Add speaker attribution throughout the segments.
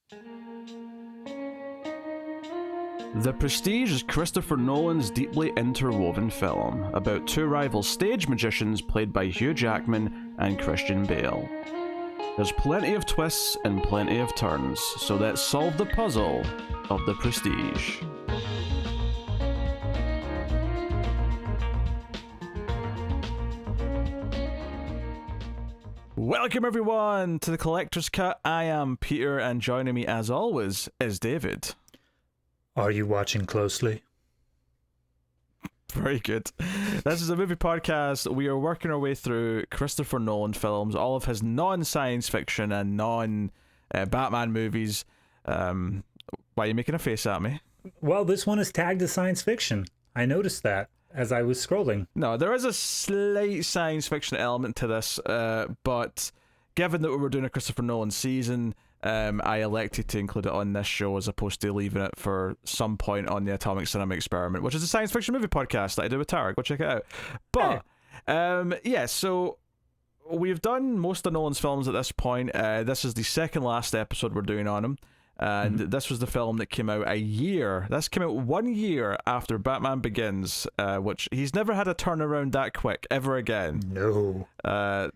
Speaker 1: The Prestige is Christopher Nolan's deeply interwoven film about two rival stage magicians played by Hugh Jackman and Christian Bale. There's plenty of twists and plenty of turns, so let's solve the puzzle of The Prestige. Welcome everyone to the Collector's Cut. I am Peter, and joining me as always is David.
Speaker 2: Are you watching closely?
Speaker 1: Very good. This is a movie podcast. We are working our way through Christopher Nolan films, all of his non-science fiction and non-Batman movies. Why are you making a face at me?
Speaker 2: Well, this one is tagged as science fiction. I noticed that as I was scrolling.
Speaker 1: No, there is a slight science fiction element to this, but given that we were doing a Christopher Nolan season, I elected to include it on this show as opposed to leaving it for some point on the Atomic Cinema Experiment, which is a science fiction movie podcast that I do with Tara. Go check it out. But, so we've done most of Nolan's films at this point. This is the second last episode we're doing on him. And this was the film that came out This came out 1 year after Batman Begins, which he's never had a turnaround that quick ever again.
Speaker 2: No.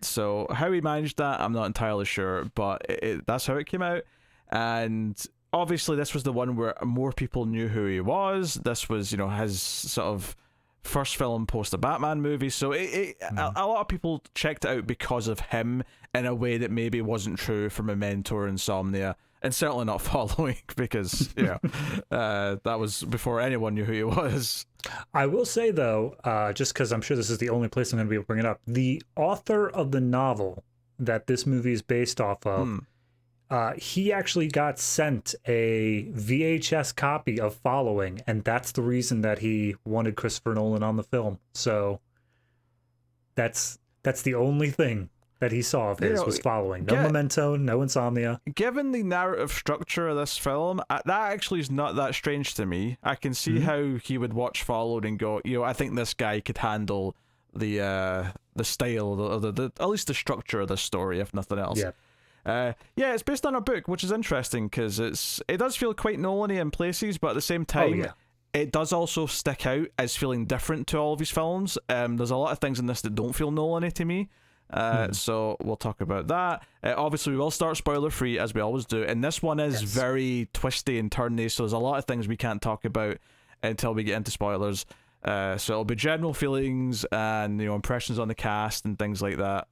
Speaker 1: So how he managed that, I'm not entirely sure, but that's how it came out. And obviously this was the one where more people knew who he was. This was, his sort of first film post the Batman movie. So a lot of people checked it out because of him in a way that maybe wasn't true for Memento or Insomnia. And certainly not Following, because, that was before anyone knew who he was.
Speaker 2: I will say, though, just because I'm sure this is the only place I'm going to be able to bring it up, the author of the novel that this movie is based off of, he actually got sent a VHS copy of Following, and that's the reason that he wanted Christopher Nolan on the film. So that's the only thing that he saw of his was Following. No Memento, no Insomnia.
Speaker 1: Given the narrative structure of this film, that actually is not that strange to me. I can see how he would watch Followed and go, I think this guy could handle the style, at least the structure of the story, if nothing else.
Speaker 2: Yeah.
Speaker 1: It's based on a book, which is interesting because it does feel quite Nolan-y in places, but at the same time, it does also stick out as feeling different to all of his films. There's a lot of things in this that don't feel Nolan-y to me. So we'll talk about that. Obviously, we will start spoiler free as we always do, and this one is very twisty and turny, so there's a lot of things we can't talk about until we get into spoilers. So it'll be general feelings and impressions on the cast and things like that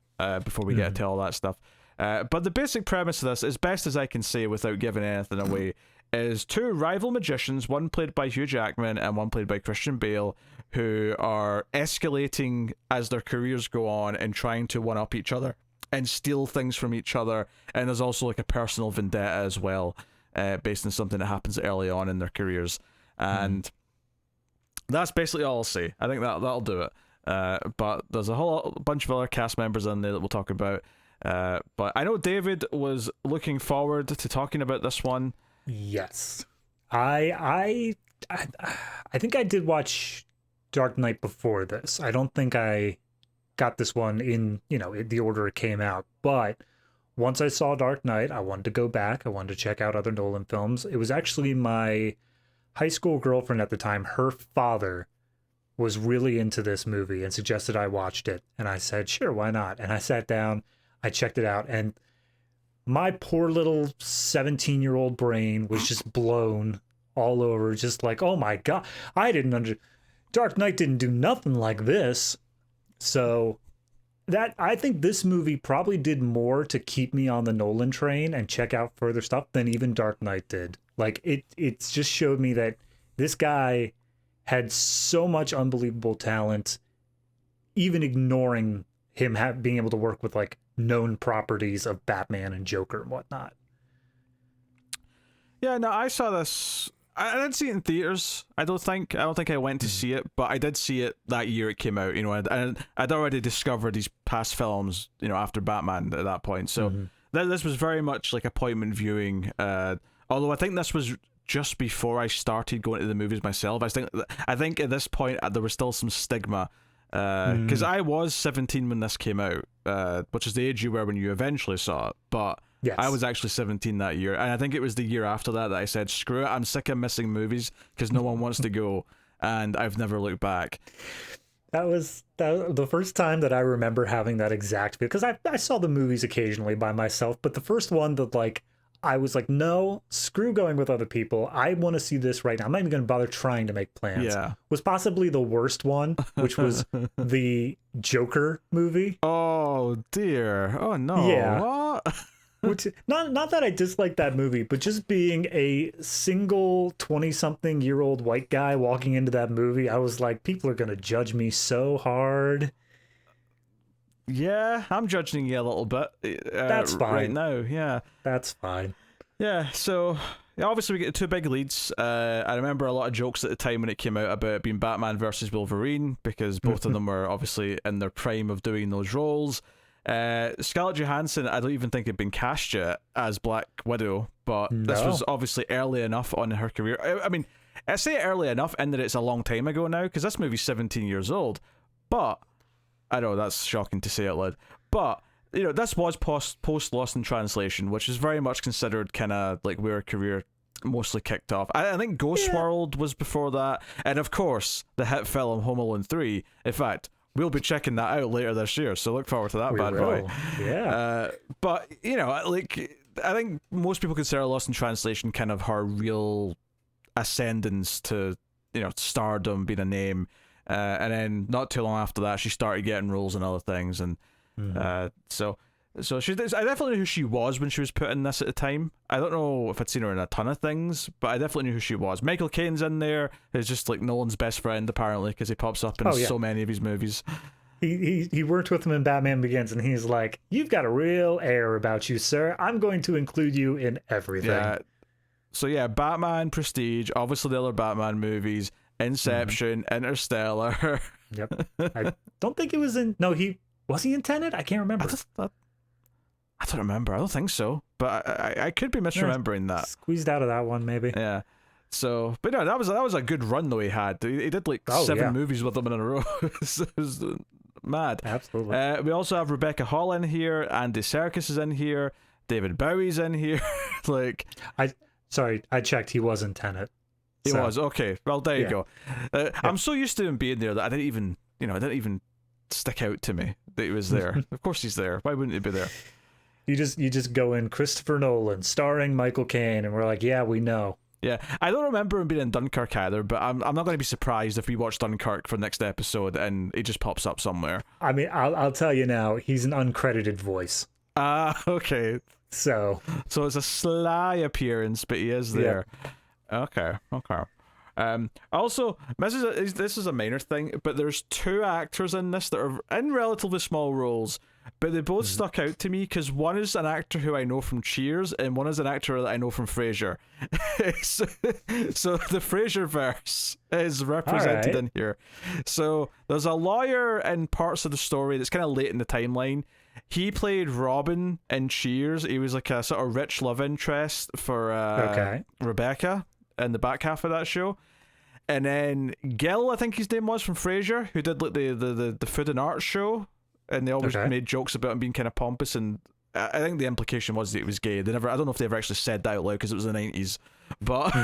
Speaker 1: before we get to all that stuff. But the basic premise of this, as best as I can say without giving anything away, is two rival magicians, one played by Hugh Jackman and one played by Christian Bale, who are escalating as their careers go on and trying to one-up each other and steal things from each other. And there's also like a personal vendetta as well, based on something that happens early on in their careers. And that's basically all I'll say. I think that'll do it. But there's a whole bunch of other cast members in there that we'll talk about. But I know David was looking forward to talking about this one.
Speaker 2: Yes. I think I did watch Dark Knight before this. I don't think I got this one in the order it came out. But once I saw Dark Knight, I wanted to go back. I wanted to check out other Nolan films. It was actually my high school girlfriend at the time. Her father was really into this movie and suggested I watched it. And I said, sure, why not? And I sat down, I checked it out, and my poor little 17-year-old brain was just blown all over, just like, oh my God, Dark Knight didn't do nothing like this. So I think this movie probably did more to keep me on the Nolan train and check out further stuff than even Dark Knight did. Like, it just showed me that this guy had so much unbelievable talent, even ignoring him being able to work with like known properties of Batman and Joker and whatnot.
Speaker 1: Yeah, no, I saw this. I didn't see it in theaters. I don't think I went to see it, but I did see it that year it came out. And I'd already discovered these past films, after Batman at that point. So this was very much like appointment viewing. Although I think this was just before I started going to the movies myself. I think at this point there was still some stigma. Because I was 17 when this came out, which is the age you were when you eventually saw it. But
Speaker 2: Yes.
Speaker 1: I was actually 17 that year, and I think it was the year after that I said, screw it, I'm sick of missing movies because no one wants to go, and I've never looked back.
Speaker 2: That was the first time that I remember having that exact, because I saw the movies occasionally by myself, but the first one that like I was like, no, screw going with other people. I want to see this right now. I'm not even going to bother trying to make plans.
Speaker 1: Yeah.
Speaker 2: Was possibly the worst one, which was the Joker movie.
Speaker 1: Oh dear. Oh no.
Speaker 2: Yeah.
Speaker 1: What?
Speaker 2: Which not that I dislike that movie, but just being a single 20-something-year-old white guy walking into that movie, I was like, people are gonna judge me so hard.
Speaker 1: Yeah, I'm judging you a little bit.
Speaker 2: That's fine
Speaker 1: right now. Yeah,
Speaker 2: that's fine.
Speaker 1: Yeah, so yeah, obviously we get two big leads. I remember a lot of jokes at the time when it came out about it being Batman versus Wolverine, because both of them were obviously in their prime of doing those roles. Scarlett Johansson, I don't even think had been cast yet as Black Widow, but this was obviously early enough on in her career. I mean, I say early enough in that it's a long time ago now, because this movie's 17 years old. But I know that's shocking to say out loud, but you know, this was post Lost in Translation, which is very much considered kind of like where her career mostly kicked off. I think Ghost World was before that, and of course the hit film Home Alone 3. In fact, we'll be checking that out later this year, so look forward to that bad boy.
Speaker 2: Yeah.
Speaker 1: But you know, like, I think most people consider Lost in Translation kind of her real ascendance to, you know, stardom, being a name, and then not too long after that she started getting roles and other things, and so she, I definitely knew who she was when she was put in this at the time. I don't know if I'd seen her in a ton of things, but I definitely knew who she was. Michael Caine's in there, who's just like Nolan's best friend apparently, because he pops up in so many of his movies.
Speaker 2: He worked with him in Batman Begins, and he's like, "You've got a real air about you, sir. I'm going to include you in everything."
Speaker 1: Yeah. So yeah, Batman, Prestige, obviously the other Batman movies, Inception, Interstellar.
Speaker 2: Yep. I don't think it was in. No, was he in Tenet? I can't remember.
Speaker 1: I don't remember. I don't think so, but I could be misremembering that.
Speaker 2: Squeezed out of that one, maybe.
Speaker 1: Yeah. So, but no, that was a good run though he had. He did like 7 movies with them in a row. It was mad.
Speaker 2: Absolutely.
Speaker 1: We also have Rebecca Hall in here, Andy Serkis is in here, David Bowie's in here. Like,
Speaker 2: I checked. He was in Tenet.
Speaker 1: He was okay. Well, there you go. I'm so used to him being there that I didn't even stick out to me that he was there. Of course he's there. Why wouldn't he be there?
Speaker 2: You just go in Christopher Nolan starring Michael Caine, and we're like, yeah, we know.
Speaker 1: Yeah, I don't remember him being in Dunkirk either, but I'm not going to be surprised if we watch Dunkirk for next episode and he just pops up somewhere.
Speaker 2: I mean, I'll tell you now, he's an uncredited voice.
Speaker 1: Okay.
Speaker 2: So
Speaker 1: it's a sly appearance, but he is there. Yeah. Okay. Also, this is a minor thing, but there's 2 actors in this that are in relatively small roles, but they both stuck out to me because one is an actor who I know from Cheers, and one is an actor that I know from Frasier. so the Frasier verse is represented in here. So there's a lawyer in parts of the story that's kind of late in the timeline. He played Robin in Cheers. He was like a sort of rich love interest for Rebecca in the back half of that show. And then Gil, I think his name was, from Frasier, who did like the food and art show, and they always made jokes about him being kind of pompous, and I think the implication was that he was gay. I don't know if they ever actually said that out loud because it was the 90s, but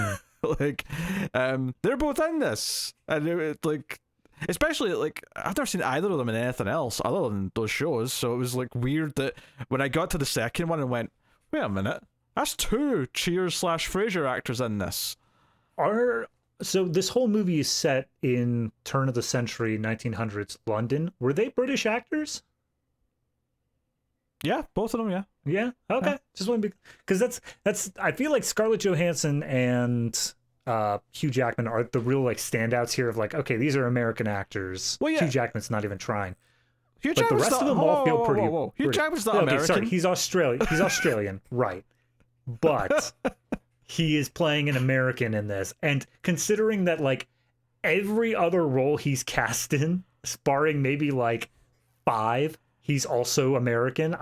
Speaker 1: like they're both in this, and it, like, especially like I've never seen either of them in anything else other than those shows, so it was like weird that when I got to the second one and went, wait a minute, that's 2 Cheers / Frasier actors in this.
Speaker 2: So this whole movie is set in turn of the century 1900s London. Were they British actors?
Speaker 1: Yeah, both of them.
Speaker 2: Yeah. Okay. Yeah. Just want to be, because that's. I feel like Scarlett Johansson and Hugh Jackman are the real like standouts here. Of like, okay, these are American actors.
Speaker 1: Well, yeah.
Speaker 2: Hugh Jackman's not even trying.
Speaker 1: Hugh Jackman's
Speaker 2: the rest of them all feel pretty.
Speaker 1: Hugh Jackman's not American.
Speaker 2: Sorry, he's Australian. He's Australian, right? But he is playing an American in this, and considering that like every other role he's cast in, barring maybe like 5, he's also American.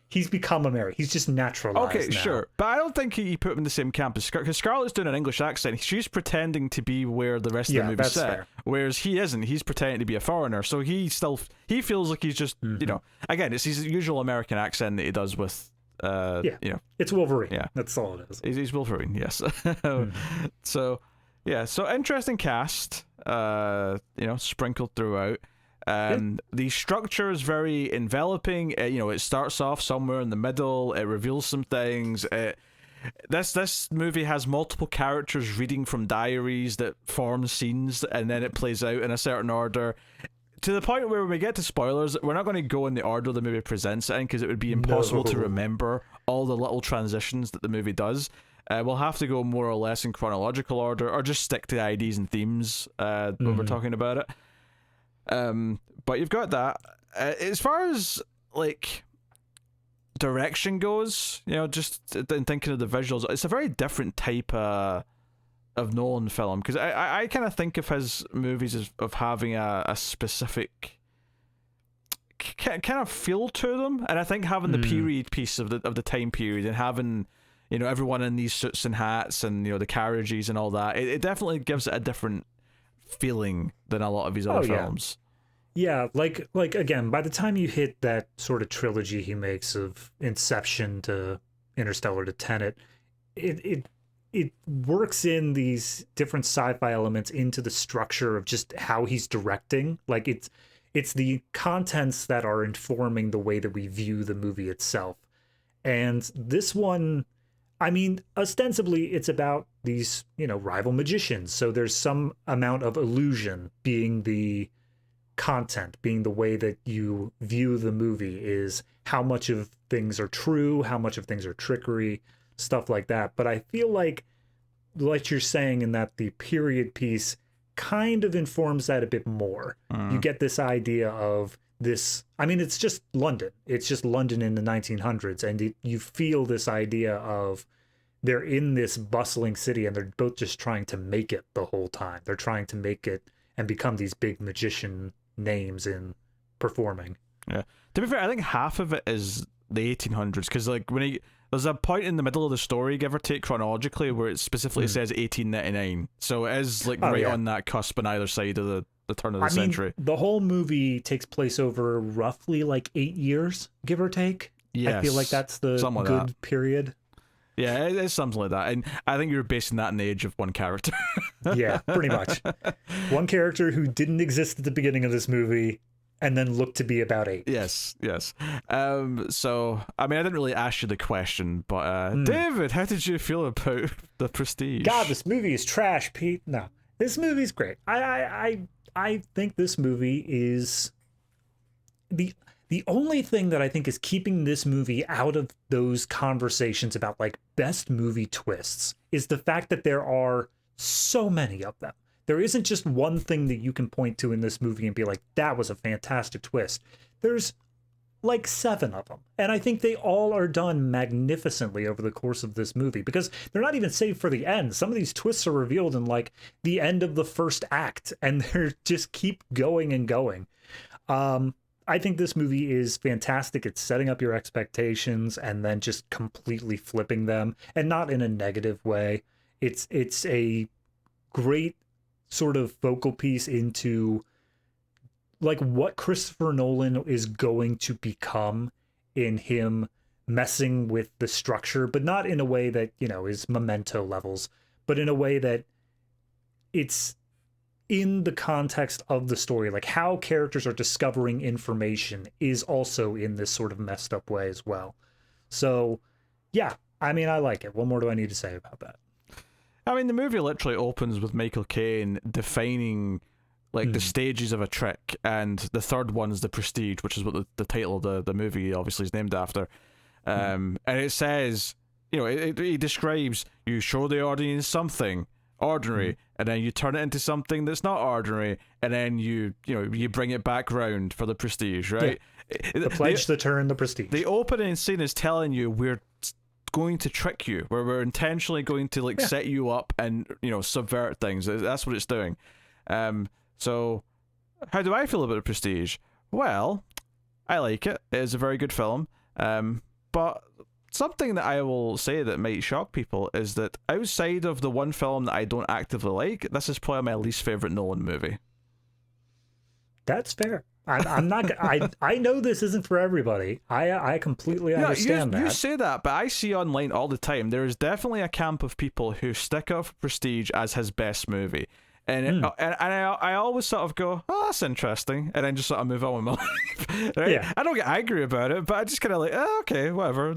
Speaker 2: He's become American. He's just naturalized.
Speaker 1: Okay,
Speaker 2: now.
Speaker 1: Sure, but I don't think he put him in the same camp as Scarlett, because Scarlett's doing an English accent. She's pretending to be where the rest of the movie's set, fair. Whereas he isn't. He's pretending to be a foreigner, so he feels like he's just you know, again, it's his usual American accent that he does with
Speaker 2: Yeah,
Speaker 1: you know,
Speaker 2: it's Wolverine.
Speaker 1: Yeah,
Speaker 2: that's all it is.
Speaker 1: He's Wolverine. Yes. So yeah, so interesting cast. Sprinkled throughout. The structure is very enveloping. It starts off somewhere in the middle. It reveals some things. This movie has multiple characters reading from diaries that form scenes, and then it plays out in a certain order. To the point where when we get to spoilers, we're not going to go in the order the movie presents it in, because it would be impossible to remember all the little transitions that the movie does. We'll have to go more or less in chronological order, or just stick to the IDs and themes when we're talking about it. But you've got that. As far as like direction goes, just in thinking of the visuals, it's a very different type of Nolan film, because I kind of think of his movies as of having a specific kind of feel to them, and I think having the period piece of the time period, and having everyone in these suits and hats, and the carriages and all that, it definitely gives it a different feeling than a lot of his other films.
Speaker 2: Yeah, like again, by the time you hit that sort of trilogy he makes of Inception to Interstellar to Tenet, it works in these different sci-fi elements into the structure of just how he's directing. Like it's the contents that are informing the way that we view the movie itself. And this one, I mean, ostensibly it's about these, rival magicians. So there's some amount of illusion being the content, being the way that you view the movie, is how much of things are true, how much of things are trickery, stuff like that. But I feel like you're saying, in that the period piece kind of informs that a bit more. You get this idea of this, I mean, it's just London. It's just London in the 1900s. And you feel this idea of they're in this bustling city, and they're both just trying to make it the whole time. They're trying to make it and become these big magician names in performing.
Speaker 1: Yeah. To be fair, I think half of it is the 1800s, because like there's a point in the middle of the story, give or take chronologically, where it specifically says 1899. So it is like on that cusp on either side of the turn of the century.
Speaker 2: The whole movie takes place over roughly like 8 years, give or take.
Speaker 1: Yes,
Speaker 2: I feel like that's the good period.
Speaker 1: Yeah, it's something like that. And I think you're basing that on the age of one character.
Speaker 2: Yeah, pretty much. One character who didn't exist at the beginning of this movie, and then looked to be about 8.
Speaker 1: Yes. So, I mean, I didn't really ask you the question, but David, how did you feel about The Prestige?
Speaker 2: God, this movie is trash, Pete. No, this movie's great. I think this movie is the only thing that I think is keeping this movie out of those conversations about like best movie twists is the fact that there are so many of them. There isn't just one thing that you can point to in this movie and be like, that was a fantastic twist. There's like 7 of them. And I think they all are done magnificently over the course of this movie, because they're not even saved for the end. Some of these twists are revealed in like the end of the first act, and they're just keep going and going. I think this movie is fantastic. It's setting up your expectations and then just completely flipping them, and not in a negative way. It's a great sort of focal piece into like what Christopher Nolan is going to become in him messing with the structure, but not in a way that, is Memento levels, but in a way that it's in the context of the story. Like how characters are discovering information is also in this sort of messed up way as well. So yeah, I mean, I like it. What more do I need to say about that?
Speaker 1: I mean, the movie literally opens with Michael Caine defining like the stages of a trick, and the third one is The Prestige, which is what the title of the movie obviously is named after. And it says, he describes, you show the audience something ordinary, and then you turn it into something that's not ordinary, and then you bring it back round for the prestige, right?
Speaker 2: Yeah. The pledge, the turn, the prestige.
Speaker 1: The opening scene is telling you we're going to trick you, where we're intentionally going to set you up and subvert things. That's what it's doing. So how do I feel about The Prestige? Well, I like it. It is a very good film. But something that I will say that might shock people is that outside of the one film that I don't actively like, this is probably my least favorite Nolan movie.
Speaker 2: That's fair. I'm not. I know this isn't for everybody. I completely understand that.
Speaker 1: You say that, but I see online all the time. There is definitely a camp of people who stick up for Prestige as his best movie. And I always sort of go, oh, that's interesting, and then just sort of move on with my life. Right? Yeah. I don't get angry about it, but I just kind of like, oh, okay, whatever.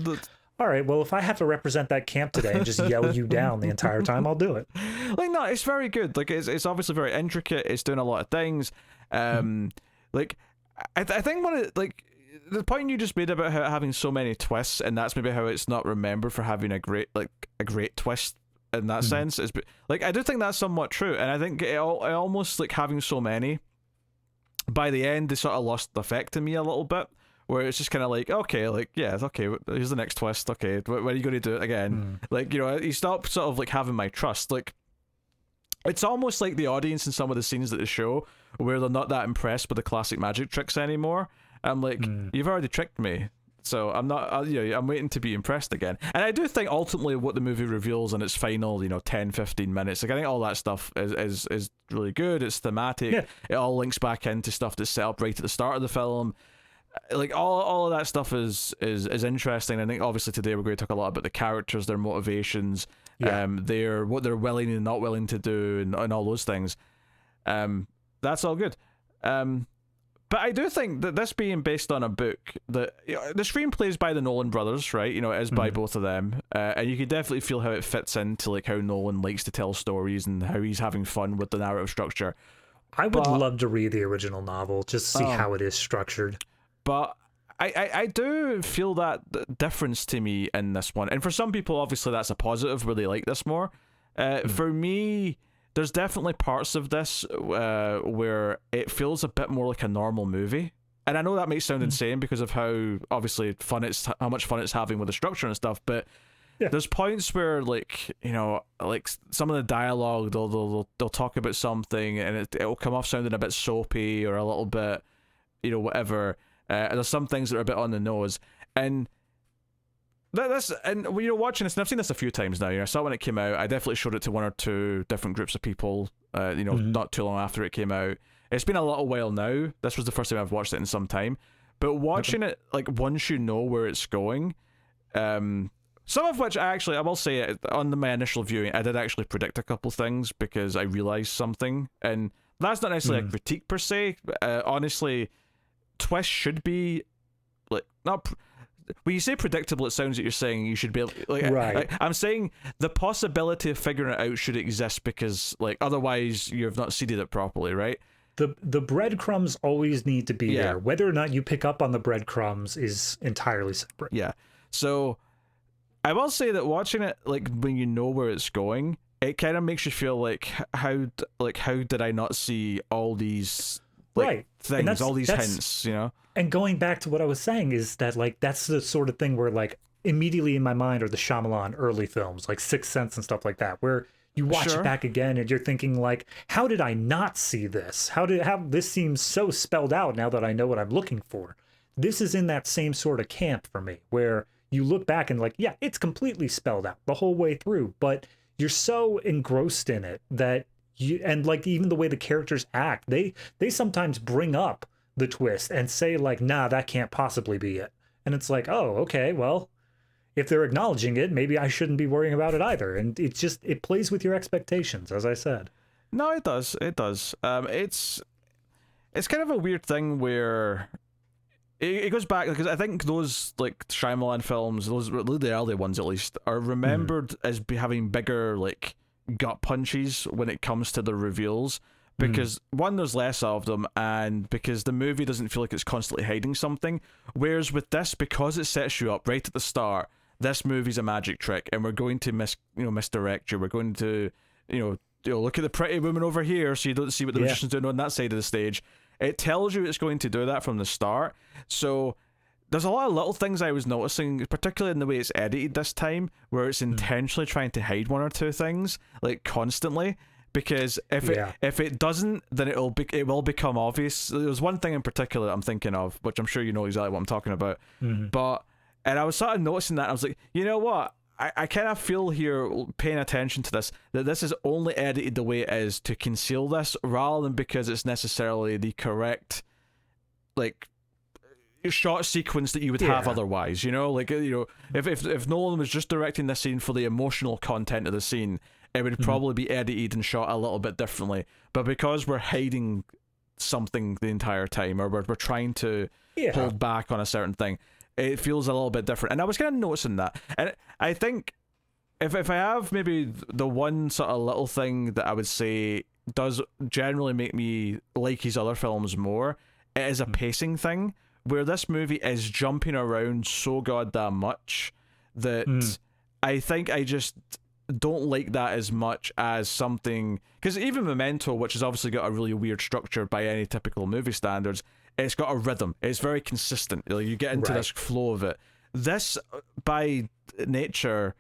Speaker 2: All right, well, if I have to represent that camp today and just yell you down the entire time, I'll do it.
Speaker 1: Like, no, it's very good. Like, it's obviously very intricate. It's doing a lot of things. Like, I think one of like the point you just made about how having so many twists, and that's maybe how it's not remembered for having a great twist in that sense, is like, I do think that's somewhat true, and I think it almost, like, having so many, by the end they sort of lost the effect to me a little bit, where it's just kind of like, okay, like, yeah, okay, here's the next twist, okay, when are you going to do it again? Like, you know, you stop sort of like having my trust. Like, it's almost like the audience in some of the scenes that they show where they're not that impressed with the classic magic tricks anymore. I'm like, you've already tricked me, so I'm not. I'm waiting to be impressed again. And I do think ultimately what the movie reveals in its final, 10-15 minutes, like, I think all that stuff is really good. It's thematic. Yeah. It all links back into stuff that's set up right at the start of the film. Like, all of that stuff is interesting. I think obviously today we're going to talk a lot about the characters, their motivations, what they're willing and not willing to do, and all those things. That's all good. But I do think that this being based on a book, that the screenplay is by the Nolan brothers, right? It is by both of them, and you can definitely feel how it fits into, like, how Nolan likes to tell stories and how he's having fun with the narrative structure.
Speaker 2: I would love to read the original novel just to see how it is structured.
Speaker 1: But I do feel that difference to me in this one, and for some people, obviously, that's a positive where they like this more. For me, there's definitely parts of this where it feels a bit more like a normal movie. And I know that may sound insane because of how, obviously, how much fun it's having with the structure and stuff, but there's points where, like, like some of the dialogue, they'll talk about something and it'll come off sounding a bit soapy or a little bit, whatever. There's some things that are a bit on the nose. And when you're watching this, and I've seen this a few times now. I saw it when it came out. I definitely showed it to one or two different groups of people. Not too long after it came out. It's been a little while now. This was the first time I've watched it in some time. But watching it, like, once you know where it's going, some of which I will say on my initial viewing, I did actually predict a couple things because I realized something, and that's not necessarily a critique per se. Honestly, twists should be like not. When you say predictable, it sounds like you're saying you should be like, right. I'm saying the possibility of figuring it out should exist because, like, otherwise you've not seeded it properly, right?
Speaker 2: The breadcrumbs always need to be there. Whether or not you pick up on the breadcrumbs is entirely separate.
Speaker 1: Yeah. So I will say that watching it, like, when you know where it's going, it kind of makes you feel like how did I not see all these things, all these hints,
Speaker 2: And going back to what I was saying is that, like, that's the sort of thing where, like, immediately in my mind are the Shyamalan early films, like Sixth Sense and stuff like that, where you watch it back again and you're thinking, like, how did I not see this? How this seems so spelled out now that I know what I'm looking for? This is in that same sort of camp for me, where you look back and, like, yeah, it's completely spelled out the whole way through, but you're so engrossed in it that and, like, even the way the characters act, they sometimes bring up the twist and say, like, nah, that can't possibly be it. And it's like, oh, okay, well, if they're acknowledging it, maybe I shouldn't be worrying about it either. And it plays with your expectations, as I said.
Speaker 1: No, it does. It's kind of a weird thing where it goes back, because I think those, like, Shyamalan films, those the early ones at least, are remembered as having bigger, like, gut punches when it comes to the reveals. Because one, there's less of them, and because the movie doesn't feel like it's constantly hiding something. Whereas with this, because it sets you up right at the start, this movie's a magic trick, and we're going to misdirect you. We're going to look at the pretty woman over here, so you don't see what the magician's doing on that side of the stage. It tells you it's going to do that from the start. So there's a lot of little things I was noticing, particularly in the way it's edited this time, where it's intentionally trying to hide one or two things, like, constantly. Because if it doesn't, then it will become obvious. There's one thing in particular that I'm thinking of, which I'm sure you know exactly what I'm talking about. And I was sort of noticing that, and I was like, you know what? I kind of feel here, paying attention to this, that this is only edited the way it is to conceal this, rather than because it's necessarily the correct like shot sequence that you would have otherwise, you know, like, you know, if Nolan was just directing this scene for the emotional content of the scene, it would probably be edited and shot a little bit differently. But because we're hiding something the entire time, or we're trying to hold back on a certain thing, it feels a little bit different. And I was kind of noticing that, and I think if I have maybe the one sort of little thing that I would say does generally make me like his other films more, it is a pacing thing, where this movie is jumping around so goddamn much that I think I just don't like that as much as something, because even Memento, which has obviously got a really weird structure by any typical movie standards, it's got a rhythm, it's very consistent, like, you get into this flow of it. This, by nature,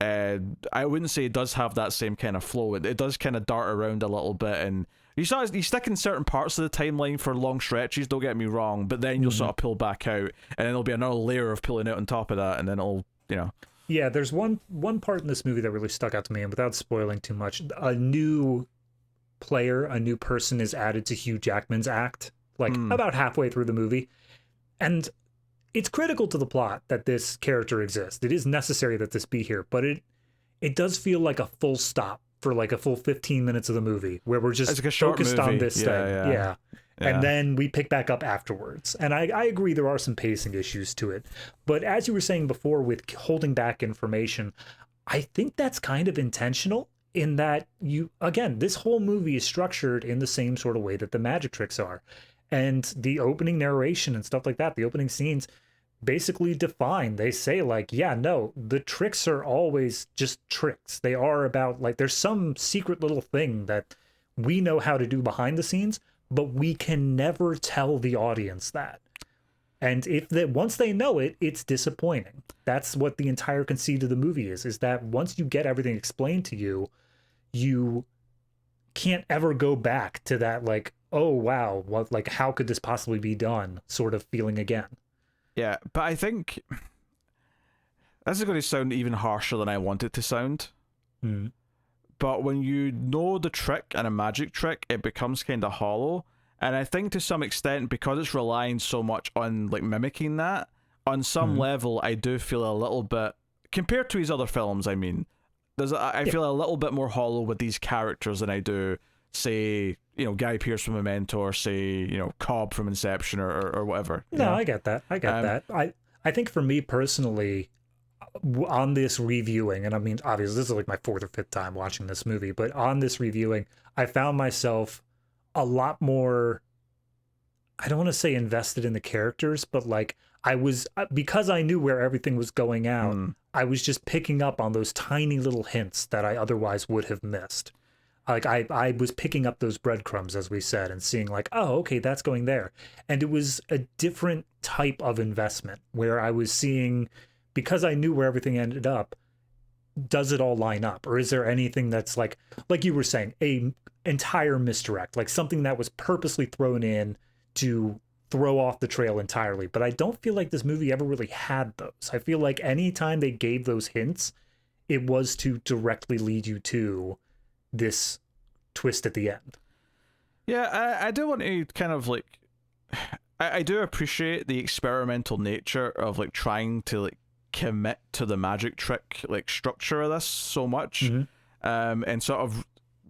Speaker 1: I wouldn't say it does have that same kind of flow. It does kind of dart around a little bit, and you stick in certain parts of the timeline for long stretches, don't get me wrong, but then you'll sort of pull back out, and then there'll be another layer of pulling out on top of that, and then it'll, you know.
Speaker 2: Yeah, there's one part in this movie that really stuck out to me, and without spoiling too much, a new player, a new person is added to Hugh Jackman's act, like about halfway through the movie. And it's critical to the plot that this character exists. It is necessary that this be here, but it does feel like a full stop for like a full 15 minutes of the movie, where we're just like focused on this thing. Yeah. And then we pick back up afterwards. And I agree there are some pacing issues to it. But as you were saying before with holding back information, I think that's kind of intentional, in that this whole movie is structured in the same sort of way that the magic tricks are. And the opening narration and stuff like that, the opening scenes basically define, they say like, yeah, no, the tricks are always just tricks. They are about, like, there's some secret little thing that we know how to do behind the scenes, but we can never tell the audience that. And once they know it, it's disappointing. That's what the entire conceit of the movie is that once you get everything explained to you, you can't ever go back to that, like, oh wow, what, like, how could this possibly be done sort of feeling again.
Speaker 1: Yeah, but I think this is going to sound even harsher than I want it to sound. But when you know the trick and a magic trick, it becomes kind of hollow. And I think to some extent, because it's relying so much on like mimicking that, on some level, I do feel a little bit, compared to his other films, I mean, I feel a little bit more hollow with these characters than I do, say, you know, Guy Pearce from Memento, or say, you know, Cobb from Inception, or whatever.
Speaker 2: No, know? I get that. I think for me personally, on this reviewing, and I mean, obviously this is like my 4th or 5th time watching this movie, but on this reviewing, I found myself a lot more, I don't want to say invested in the characters, but like I was, because I knew where everything was going out, I was just picking up on those tiny little hints that I otherwise would have missed. Like I was picking up those breadcrumbs, as we said, and seeing like, oh, okay, that's going there. And it was a different type of investment, where I was seeing, because I knew where everything ended up, does it all line up? Or is there anything that's like you were saying, a entire misdirect, like something that was purposely thrown in to throw off the trail entirely? But I don't feel like this movie ever really had those. I feel like anytime they gave those hints, it was to directly lead you to this twist at the end.
Speaker 1: Yeah, I do want to kind of like, I do appreciate the experimental nature of like trying to like commit to the magic trick like structure of this so much, and sort of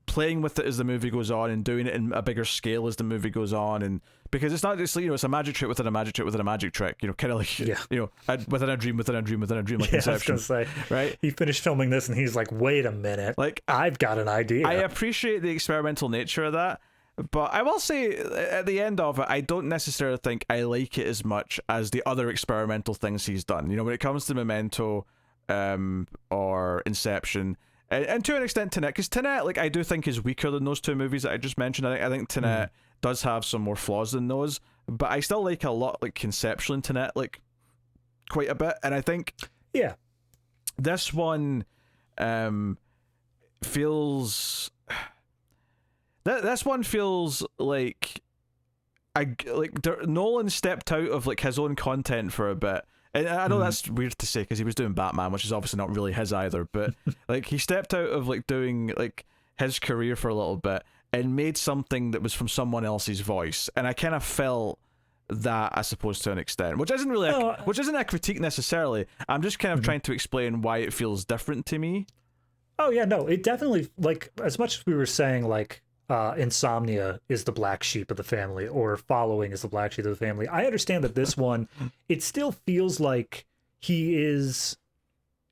Speaker 1: playing with it as the movie goes on, and doing it in a bigger scale as the movie goes on, and because it's not just, you know, it's a magic trick within a magic trick within a magic trick, you know, kind of like, you know, within a dream within a dream within a dream, like Inception. I was gonna say, right? He
Speaker 2: finished filming this and he's like, wait a minute, like, I've got an idea.
Speaker 1: I appreciate the experimental nature of that, but I will say at the end of it, I don't necessarily think I like it as much as the other experimental things he's done. You know, when it comes to Memento, or Inception, and to an extent Tenet, because Tenet, like, I do think is weaker than those two movies that I just mentioned. I think Tenet does have some more flaws than those, but I still like a lot, like, conceptually in Tenet, like, quite a bit. And I think this one feels this one feels like Nolan stepped out of like his own content for a bit. And I know that's weird to say because he was doing Batman, which is obviously not really his either, but like he stepped out of like doing like his career for a little bit and made something that was from someone else's voice. And I kind of felt that, I suppose, to an extent, which isn't really which isn't a critique necessarily. I'm just kind of trying to explain why it feels different to me.
Speaker 2: Oh yeah, no, it definitely, like, as much as we were saying, like, Insomnia is the black sheep of the family, or Following is the black sheep of the family, I understand that this one, it still feels like he is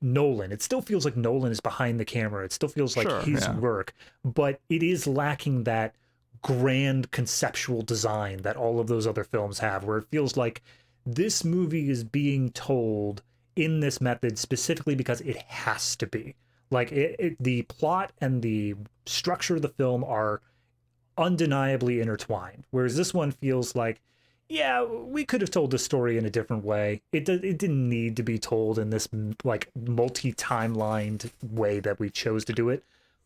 Speaker 2: Nolan. It still feels like Nolan is behind the camera. It still feels like his work, but it is lacking that grand conceptual design that all of those other films have, where it feels like this movie is being told in this method specifically because it has to be. Like, the plot and the structure of the film are undeniably intertwined, whereas this one feels like, yeah, we could have told the story in a different way. It didn't need to be told in this, like, multi-timelined way that we chose to do it,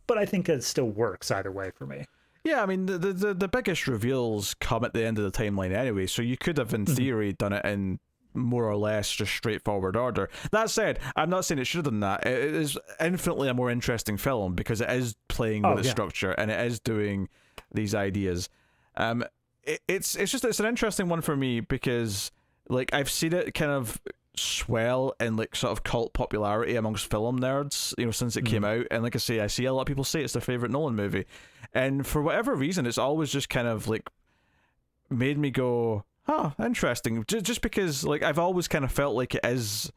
Speaker 2: but I think it still works either way for me.
Speaker 1: Yeah, I mean, the biggest reveals come at the end of the timeline anyway, so you could have, in theory, done it in more or less just straightforward order. That said, I'm not saying it should have done that. It is infinitely a more interesting film because it is playing with the structure and it is doing these ideas. It's an interesting one for me because, like, I've seen it kind of swell in, like, sort of cult popularity amongst film nerds, you know, since it came out. And like I say, I see a lot of people say it's their favorite Nolan movie, and for whatever reason, it's always just kind of like made me go, huh, interesting. Just because, like, I've always kind of felt like it is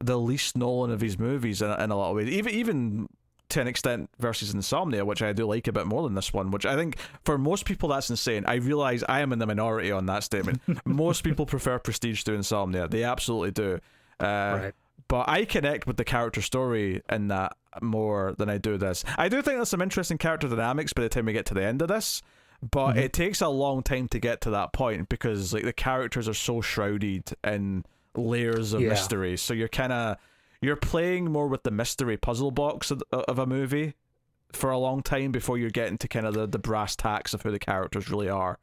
Speaker 1: the least Nolan of his movies in a lot of ways. Even to an extent versus Insomnia, which I do like a bit more than this one, which I think for most people that's insane. I realize I am in the minority on that statement. Most people prefer Prestige to Insomnia. They absolutely do. Right. But I connect with the character story in that more than I do this. I do think there's some interesting character dynamics by the time we get to the end of this, but it takes a long time to get to that point because, like, the characters are so shrouded in layers of mystery. So you're playing more with the mystery puzzle box of a movie for a long time before you're getting to kind of the brass tacks of who the characters really are.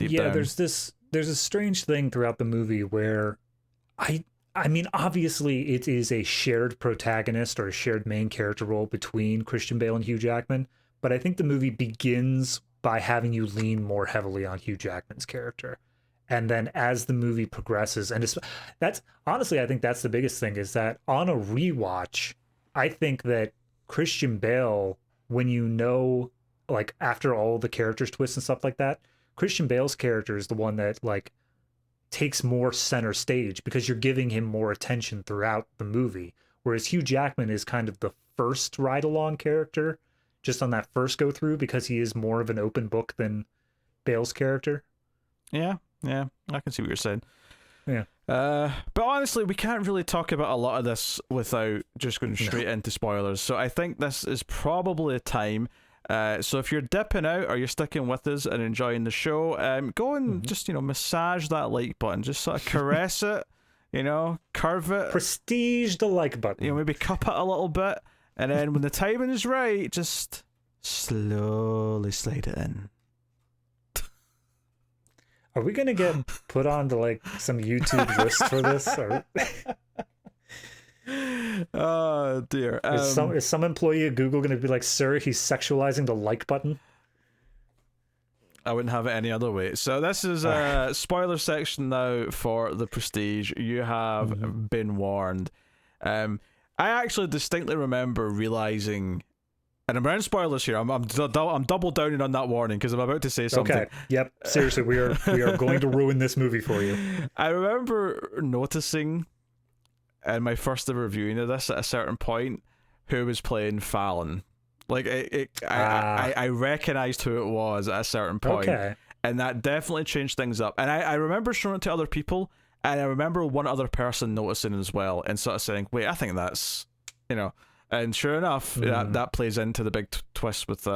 Speaker 2: Yeah, there's a strange thing throughout the movie where I mean, obviously it is a shared protagonist or a shared main character role between Christian Bale and Hugh Jackman, but I think the movie begins by having you lean more heavily on Hugh Jackman's character. And then as the movie progresses, and that's honestly, I think that's the biggest thing, is that on a rewatch, I think that Christian Bale, when you know, like, after all the characters twists and stuff like that, Christian Bale's character is the one that, like, takes more center stage because you're giving him more attention throughout the movie. Whereas Hugh Jackman is kind of the first ride-along character, just on that first go-through, because he is more of an open book than Bale's character.
Speaker 1: Yeah, I can see what you're saying.
Speaker 2: Yeah.
Speaker 1: But honestly, we can't really talk about a lot of this without just going straight into spoilers. So I think this is probably a time. So if you're dipping out or you're sticking with us and enjoying the show, go and just, massage that like button. Just sort of caress it, curve it.
Speaker 2: Prestige the like button.
Speaker 1: Maybe cup it a little bit. And then when the timing is right, just slowly slide it in.
Speaker 2: Are we going to get put on to, like, some YouTube list for this? Or...
Speaker 1: Oh, dear.
Speaker 2: Is some employee at Google going to be like, sir, he's sexualizing the like button?
Speaker 1: I wouldn't have it any other way. So this is a spoiler section now for The Prestige. You have been warned. I actually distinctly remember realizing... And I'm around spoilers here. I'm double downing on that warning because I'm about to say something.
Speaker 2: Okay. Yep. Seriously, we are going to ruin this movie for you.
Speaker 1: I remember noticing in my first ever viewing of this at a certain point who was playing Fallon. Like I recognized who it was at a certain point. Okay. And that definitely changed things up. And I remember showing it to other people, and I remember one other person noticing as well and sort of saying, wait, I think that's, And sure enough, that plays into the big twist with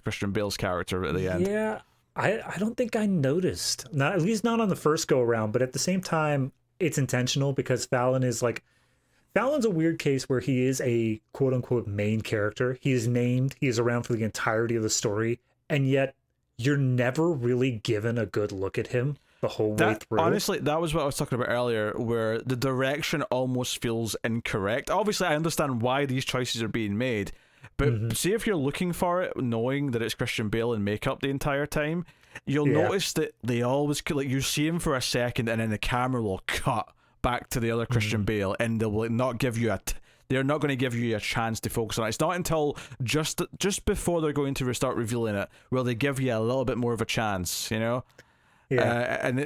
Speaker 1: Christian Bale's character at the end.
Speaker 2: Yeah, I don't think I noticed. Not, at least not on the first go around. But at the same time, it's intentional because Fallon's a weird case where he is a quote unquote main character. He is named. He is around for the entirety of the story, and yet you're never really given a good look at him the whole way through.
Speaker 1: Honestly, that was what I was talking about earlier, where the direction almost feels incorrect. Obviously, I understand why these choices are being made, But see if you're looking for it, knowing that it's Christian Bale in makeup the entire time, you'll notice that they always, like, you see him for a second and then the camera will cut back to the other Christian Bale, and they will not give you they're not going to give you a chance to focus on it. It's not until just before they're going to start revealing it where they give you a little bit more of a chance, you know?
Speaker 2: Yeah, and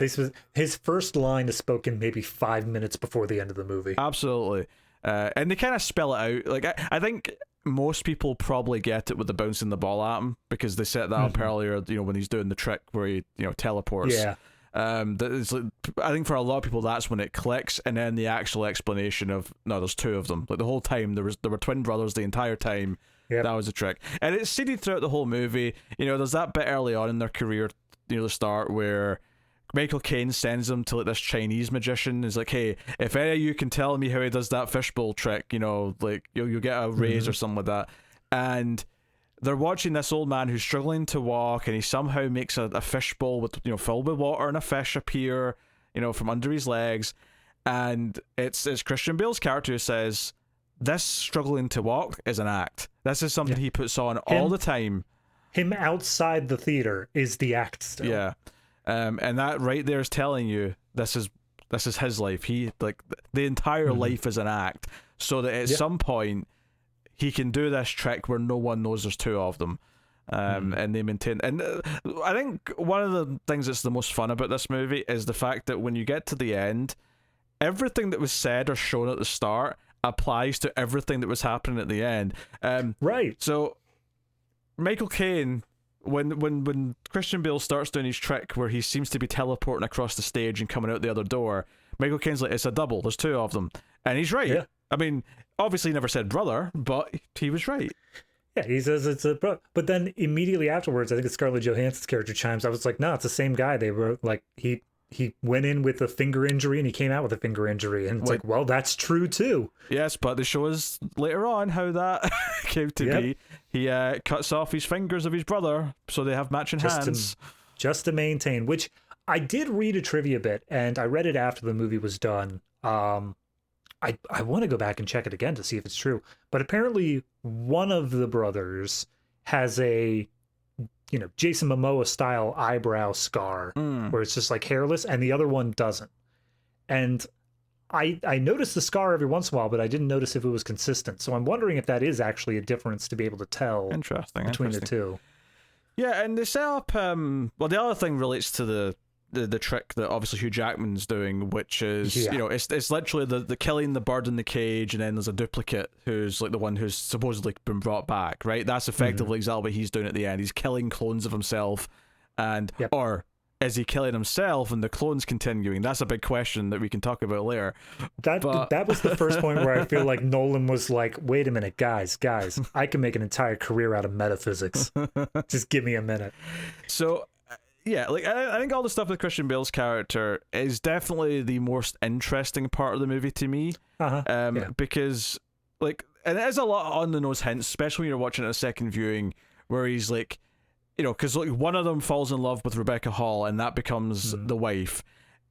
Speaker 2: his first line is spoken maybe 5 minutes before the end of the movie.
Speaker 1: Absolutely. And they kind of spell it out. Like, I think most people probably get it with the bouncing the ball at him, because they set that up earlier, you know, when he's doing the trick where he, you know, teleports.
Speaker 2: Yeah.
Speaker 1: That is, I think for a lot of people that's when it clicks, and then the actual explanation of, no, there's two of them. Like, the whole time there were twin brothers the entire time. Yep. That was a trick, and it's seeded throughout the whole movie. You know, there's that bit early on in their career near the start where Michael Caine sends them to, like, this Chinese magician. He's like, hey, if any of you can tell me how he does that fishbowl trick, you know, like, you'll get a raise or something like that. And they're watching this old man who's struggling to walk, and he somehow makes a fishbowl with, you know, filled with water, and a fish appear, you know, from under his legs. And it's Christian Bale's character who says, this struggling to walk is an act. This is something he puts on all the time.
Speaker 2: Him outside the theater is the act still.
Speaker 1: Yeah. And that right there is telling you this is his life. He, like, the entire life is an act, so that at some point he can do this trick where no one knows there's two of them. And they maintain. And I think one of the things that's the most fun about this movie is the fact that when you get to the end, everything that was said or shown at the start applies to everything that was happening at the end.
Speaker 2: Right.
Speaker 1: So Michael Caine, when Christian Bale starts doing his trick where he seems to be teleporting across the stage and coming out the other door, Michael Caine's like, it's a double, there's two of them. And he's right. Yeah. I mean, obviously he never said brother, but he was right.
Speaker 2: Yeah, he says it's a brother. But then immediately afterwards, I think it's Scarlett Johansson's character chimes. I was like, no, it's the same guy. They were like, he went in with a finger injury and he came out with a finger injury. And it's like, well, that's true too.
Speaker 1: Yes, but they show us later on how that came to be. He cuts off his fingers of his brother so they have matching hands.
Speaker 2: Just to maintain, which I did read a trivia bit, and I read it after the movie was done. I want to go back and check it again to see if it's true. But apparently one of the brothers has a, you know, Jason Momoa style eyebrow scar where it's just like hairless, and the other one doesn't. And I noticed the scar every once in a while, but I didn't notice if it was consistent. So I'm wondering if that is actually a difference to be able to tell between the two.
Speaker 1: Yeah, and they set up well, the other thing relates to the trick that obviously Hugh Jackman's doing, which is, you know, it's literally the killing the bird in the cage, and then there's a duplicate who's like the one who's supposedly been brought back, right? That's effectively exactly what he's doing at the end. He's killing clones of himself, and or is he killing himself and the clones continuing? That's a big question that we can talk about later.
Speaker 2: That was the first point where I feel like Nolan was like, wait a minute, guys, I can make an entire career out of metaphysics. Just give me a minute. So
Speaker 1: yeah, like I think all the stuff with Christian Bale's character is definitely the most interesting part of the movie to me. Because, like, and it is a lot on the nose hints, especially when you're watching it a second viewing, where he's like, you know, because like one of them falls in love with Rebecca Hall, and that becomes the wife,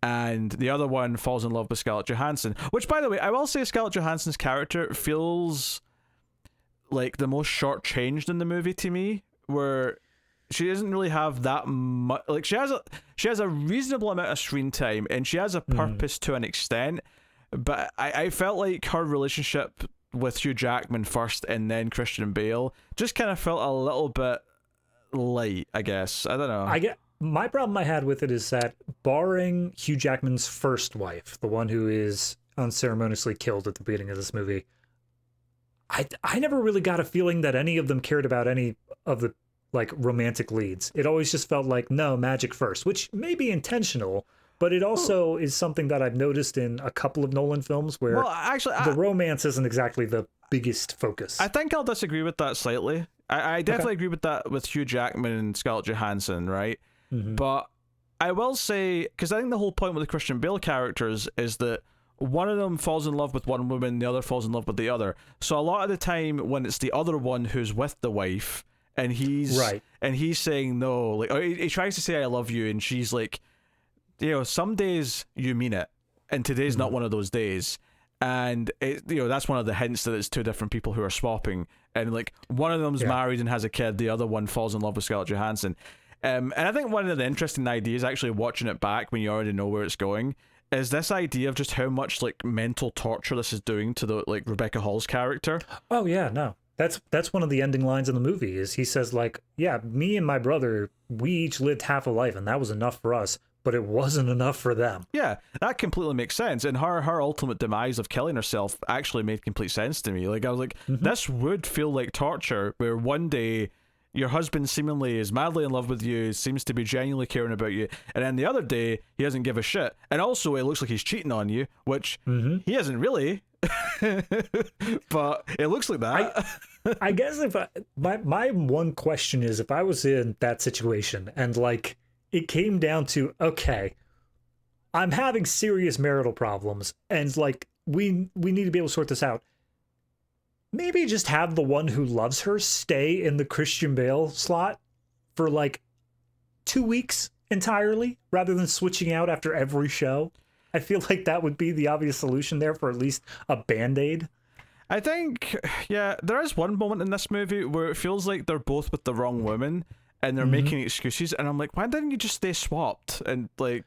Speaker 1: and the other one falls in love with Scarlett Johansson. Which, by the way, I will say Scarlett Johansson's character feels like the most shortchanged in the movie to me, where she doesn't really have that much. Like, she has a reasonable amount of screen time, and she has a purpose to an extent. But I felt like her relationship with Hugh Jackman first, and then Christian Bale, just kind of felt a little bit light, I guess. I don't know.
Speaker 2: My problem I had with it is that, barring Hugh Jackman's first wife, the one who is unceremoniously killed at the beginning of this movie, I never really got a feeling that any of them cared about any of the, like, romantic leads. It always just felt like, no, magic first, which may be intentional, but it also is something that I've noticed in a couple of Nolan films where the romance isn't exactly the biggest focus.
Speaker 1: I think I'll disagree with that slightly. I definitely agree with that with Hugh Jackman and Scarlett Johansson, right? But I will say, because I think the whole point with the Christian Bale characters is that one of them falls in love with one woman, the other falls in love with the other. So a lot of the time when it's the other one who's with the wife, and he's saying no, like, or he tries to say I love you, and she's like, you know, some days you mean it, and today's not one of those days. And that's one of the hints that it's two different people who are swapping, and like one of them's married and has a kid, the other one falls in love with Scarlett Johansson. And I think one of the interesting ideas, actually watching it back when you already know where it's going, is this idea of just how much like mental torture this is doing to the like Rebecca Hall's character.
Speaker 2: Oh yeah, no. That's one of the ending lines in the movie is he says like, yeah, me and my brother, we each lived half a life and that was enough for us, but it wasn't enough for them.
Speaker 1: Yeah, that completely makes sense. And her ultimate demise of killing herself actually made complete sense to me. Like I was like, this would feel like torture, where one day your husband seemingly is madly in love with you, seems to be genuinely caring about you, and then the other day he doesn't give a shit. And also it looks like he's cheating on you, which he isn't really. But it looks like that.
Speaker 2: I guess if my one question is, if I was in that situation and like it came down to, okay, I'm having serious marital problems and like we need to be able to sort this out. Maybe just have the one who loves her stay in the Christian Bale slot for like 2 weeks entirely, rather than switching out after every show. I feel like that would be the obvious solution there for at least a Band-Aid.
Speaker 1: I think, yeah, there is one moment in this movie where it feels like they're both with the wrong woman and they're making excuses, and I'm like, why didn't you just stay swapped? And like,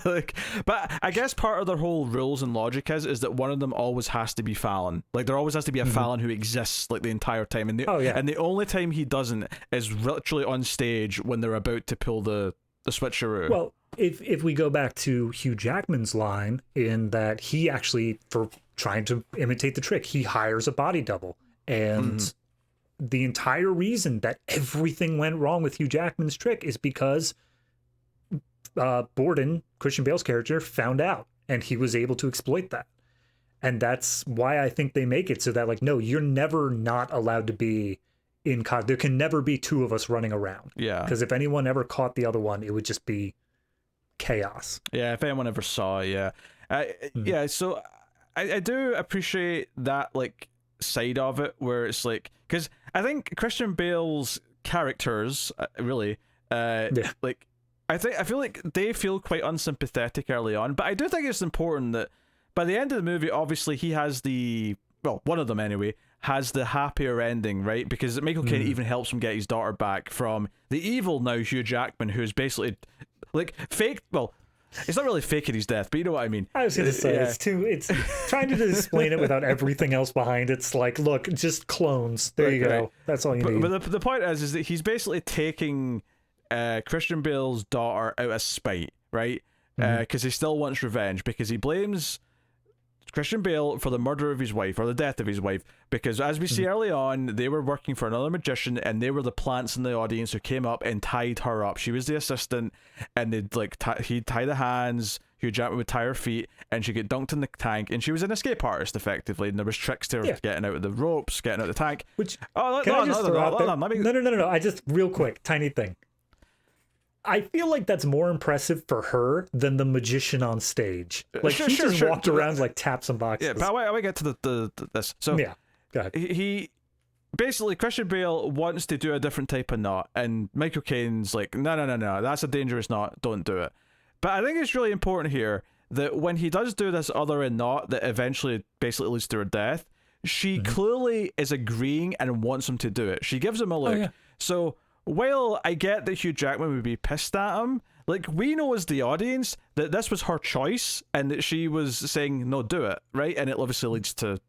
Speaker 1: like, but I guess part of their whole rules and logic is that one of them always has to be Fallon. Like there always has to be a Fallon who exists like the entire time, and and the only time he doesn't is literally on stage when they're about to pull the switcheroo.
Speaker 2: Well, if we go back to Hugh Jackman's line in that he actually, for trying to imitate the trick, he hires a body double, and the entire reason that everything went wrong with Hugh Jackman's trick is because Borden, Christian Bale's character, found out, and he was able to exploit that. And that's why I think they make it so that, like, no, you're never not allowed to be in COD. There can never be two of us running around.
Speaker 1: Yeah.
Speaker 2: Because if anyone ever caught the other one, it would just be chaos.
Speaker 1: Yeah, if anyone ever saw, yeah. Yeah, so I do appreciate that, like, side of it where it's like, because I think Christian Bale's characters really like I feel like they feel quite unsympathetic early on, but I do think it's important that by the end of the movie, obviously he has one of them anyway has the happier ending, right? Because Michael Caine even helps him get his daughter back from the evil now Hugh Jackman, who's basically like fake. Well, it's not really faking his death, but you know what I mean.
Speaker 2: I was going to say, it's trying to explain it without everything else behind it. It's like, look, just clones. There you go. Right. That's all you need.
Speaker 1: But the point is that he's basically taking Christian Bale's daughter out of spite, right? Because he still wants revenge, because he blames Christian Bale for the murder of his wife, or the death of his wife, because as we see early on, they were working for another magician, and they were the plants in the audience who came up and tied her up. She was the assistant, and they'd like he'd tie the hands, Hugh Jackman would tie her feet, and she'd get dunked in the tank, and she was an escape artist effectively, and there was tricks to her getting out of the ropes, getting out of the tank.
Speaker 2: Which
Speaker 1: no,
Speaker 2: I just real quick, tiny thing. I feel like that's more impressive for her than the magician on stage. Like he just walked around like tap some boxes.
Speaker 1: Yeah, but I get to this. So
Speaker 2: yeah, go ahead.
Speaker 1: He basically, Christian Bale wants to do a different type of knot, and Michael Caine's like, no, that's a dangerous knot. Don't do it. But I think it's really important here that when he does do this other knot that eventually basically leads to her death, she clearly is agreeing and wants him to do it. She gives him a look. So while I get that Hugh Jackman would be pissed at him, like, we know as the audience that this was her choice and that she was saying, no, do it, right? And it obviously leads to,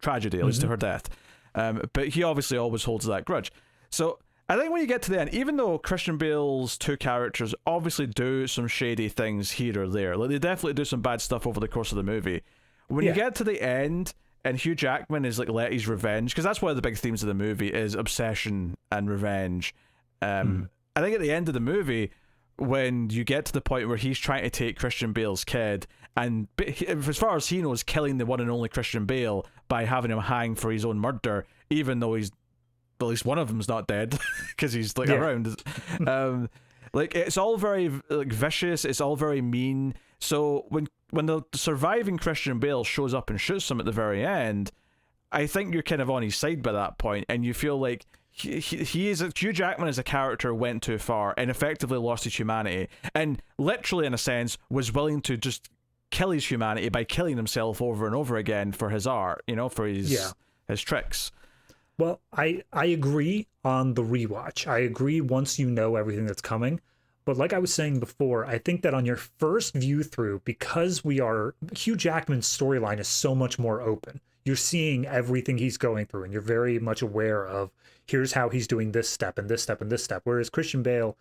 Speaker 1: tragedy, it leads to her death. But he obviously always holds that grudge. So I think when you get to the end, even though Christian Bale's two characters obviously do some shady things here or there, like they definitely do some bad stuff over the course of the movie, when you get to the end and Hugh Jackman is like let his revenge, because that's one of the big themes of the movie is obsession and revenge. I think at the end of the movie, when you get to the point where he's trying to take Christian Bale's kid, and as far as he knows, killing the one and only Christian Bale by having him hang for his own murder, even though he's at least one of them's not dead because he's like around. Like, it's all very like vicious, it's all very mean. So when the surviving Christian Bale shows up and shoots him at the very end, I think you're kind of on his side by that point, and you feel like Hugh Jackman as a character went too far and effectively lost his humanity, and literally in a sense was willing to just kill his humanity by killing himself over and over again for his art, for his tricks.
Speaker 2: Well, I agree on the rewatch. I agree once you know everything that's coming. But like I was saying before, I think that on your first view through, because Hugh Jackman's storyline is so much more open. You're seeing everything he's going through, and you're very much aware of, here's how he's doing this step and this step and this step. Whereas Christian Bale,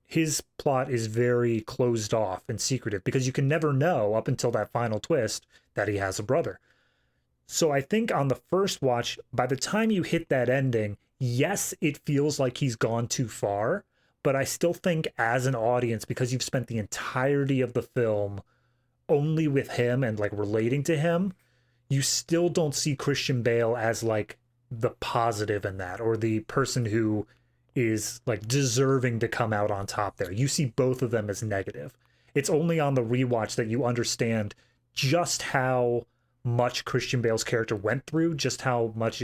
Speaker 2: his plot is very closed off and secretive, because you can never know up until that final twist that he has a brother. So I think on the first watch, by the time you hit that ending, yes, it feels like he's gone too far, but I still think as an audience, because you've spent the entirety of the film only with him and like relating to him, you still don't see Christian Bale as like the positive in that, or the person who is like deserving to come out on top there. You see both of them as negative. It's only on the rewatch that you understand just how much Christian Bale's character went through, just how much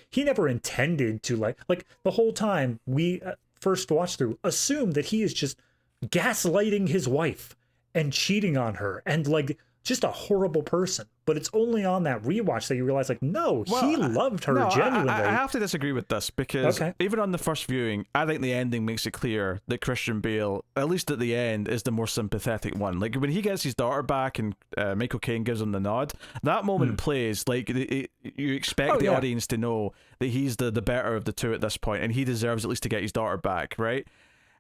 Speaker 2: he never intended to like the whole time we first watched through assumed that he is just gaslighting his wife and cheating on her and like just a horrible person. But it's only on that rewatch that you realize he loved her genuinely.
Speaker 1: I have to disagree with this, because even on the first viewing, I think the ending makes it clear that Christian Bale, at least at the end, is the more sympathetic one. Like when he gets his daughter back and Michael Caine gives him the nod, that moment plays like you expect the audience to know that he's the better of the two at this point, and he deserves at least to get his daughter back, right?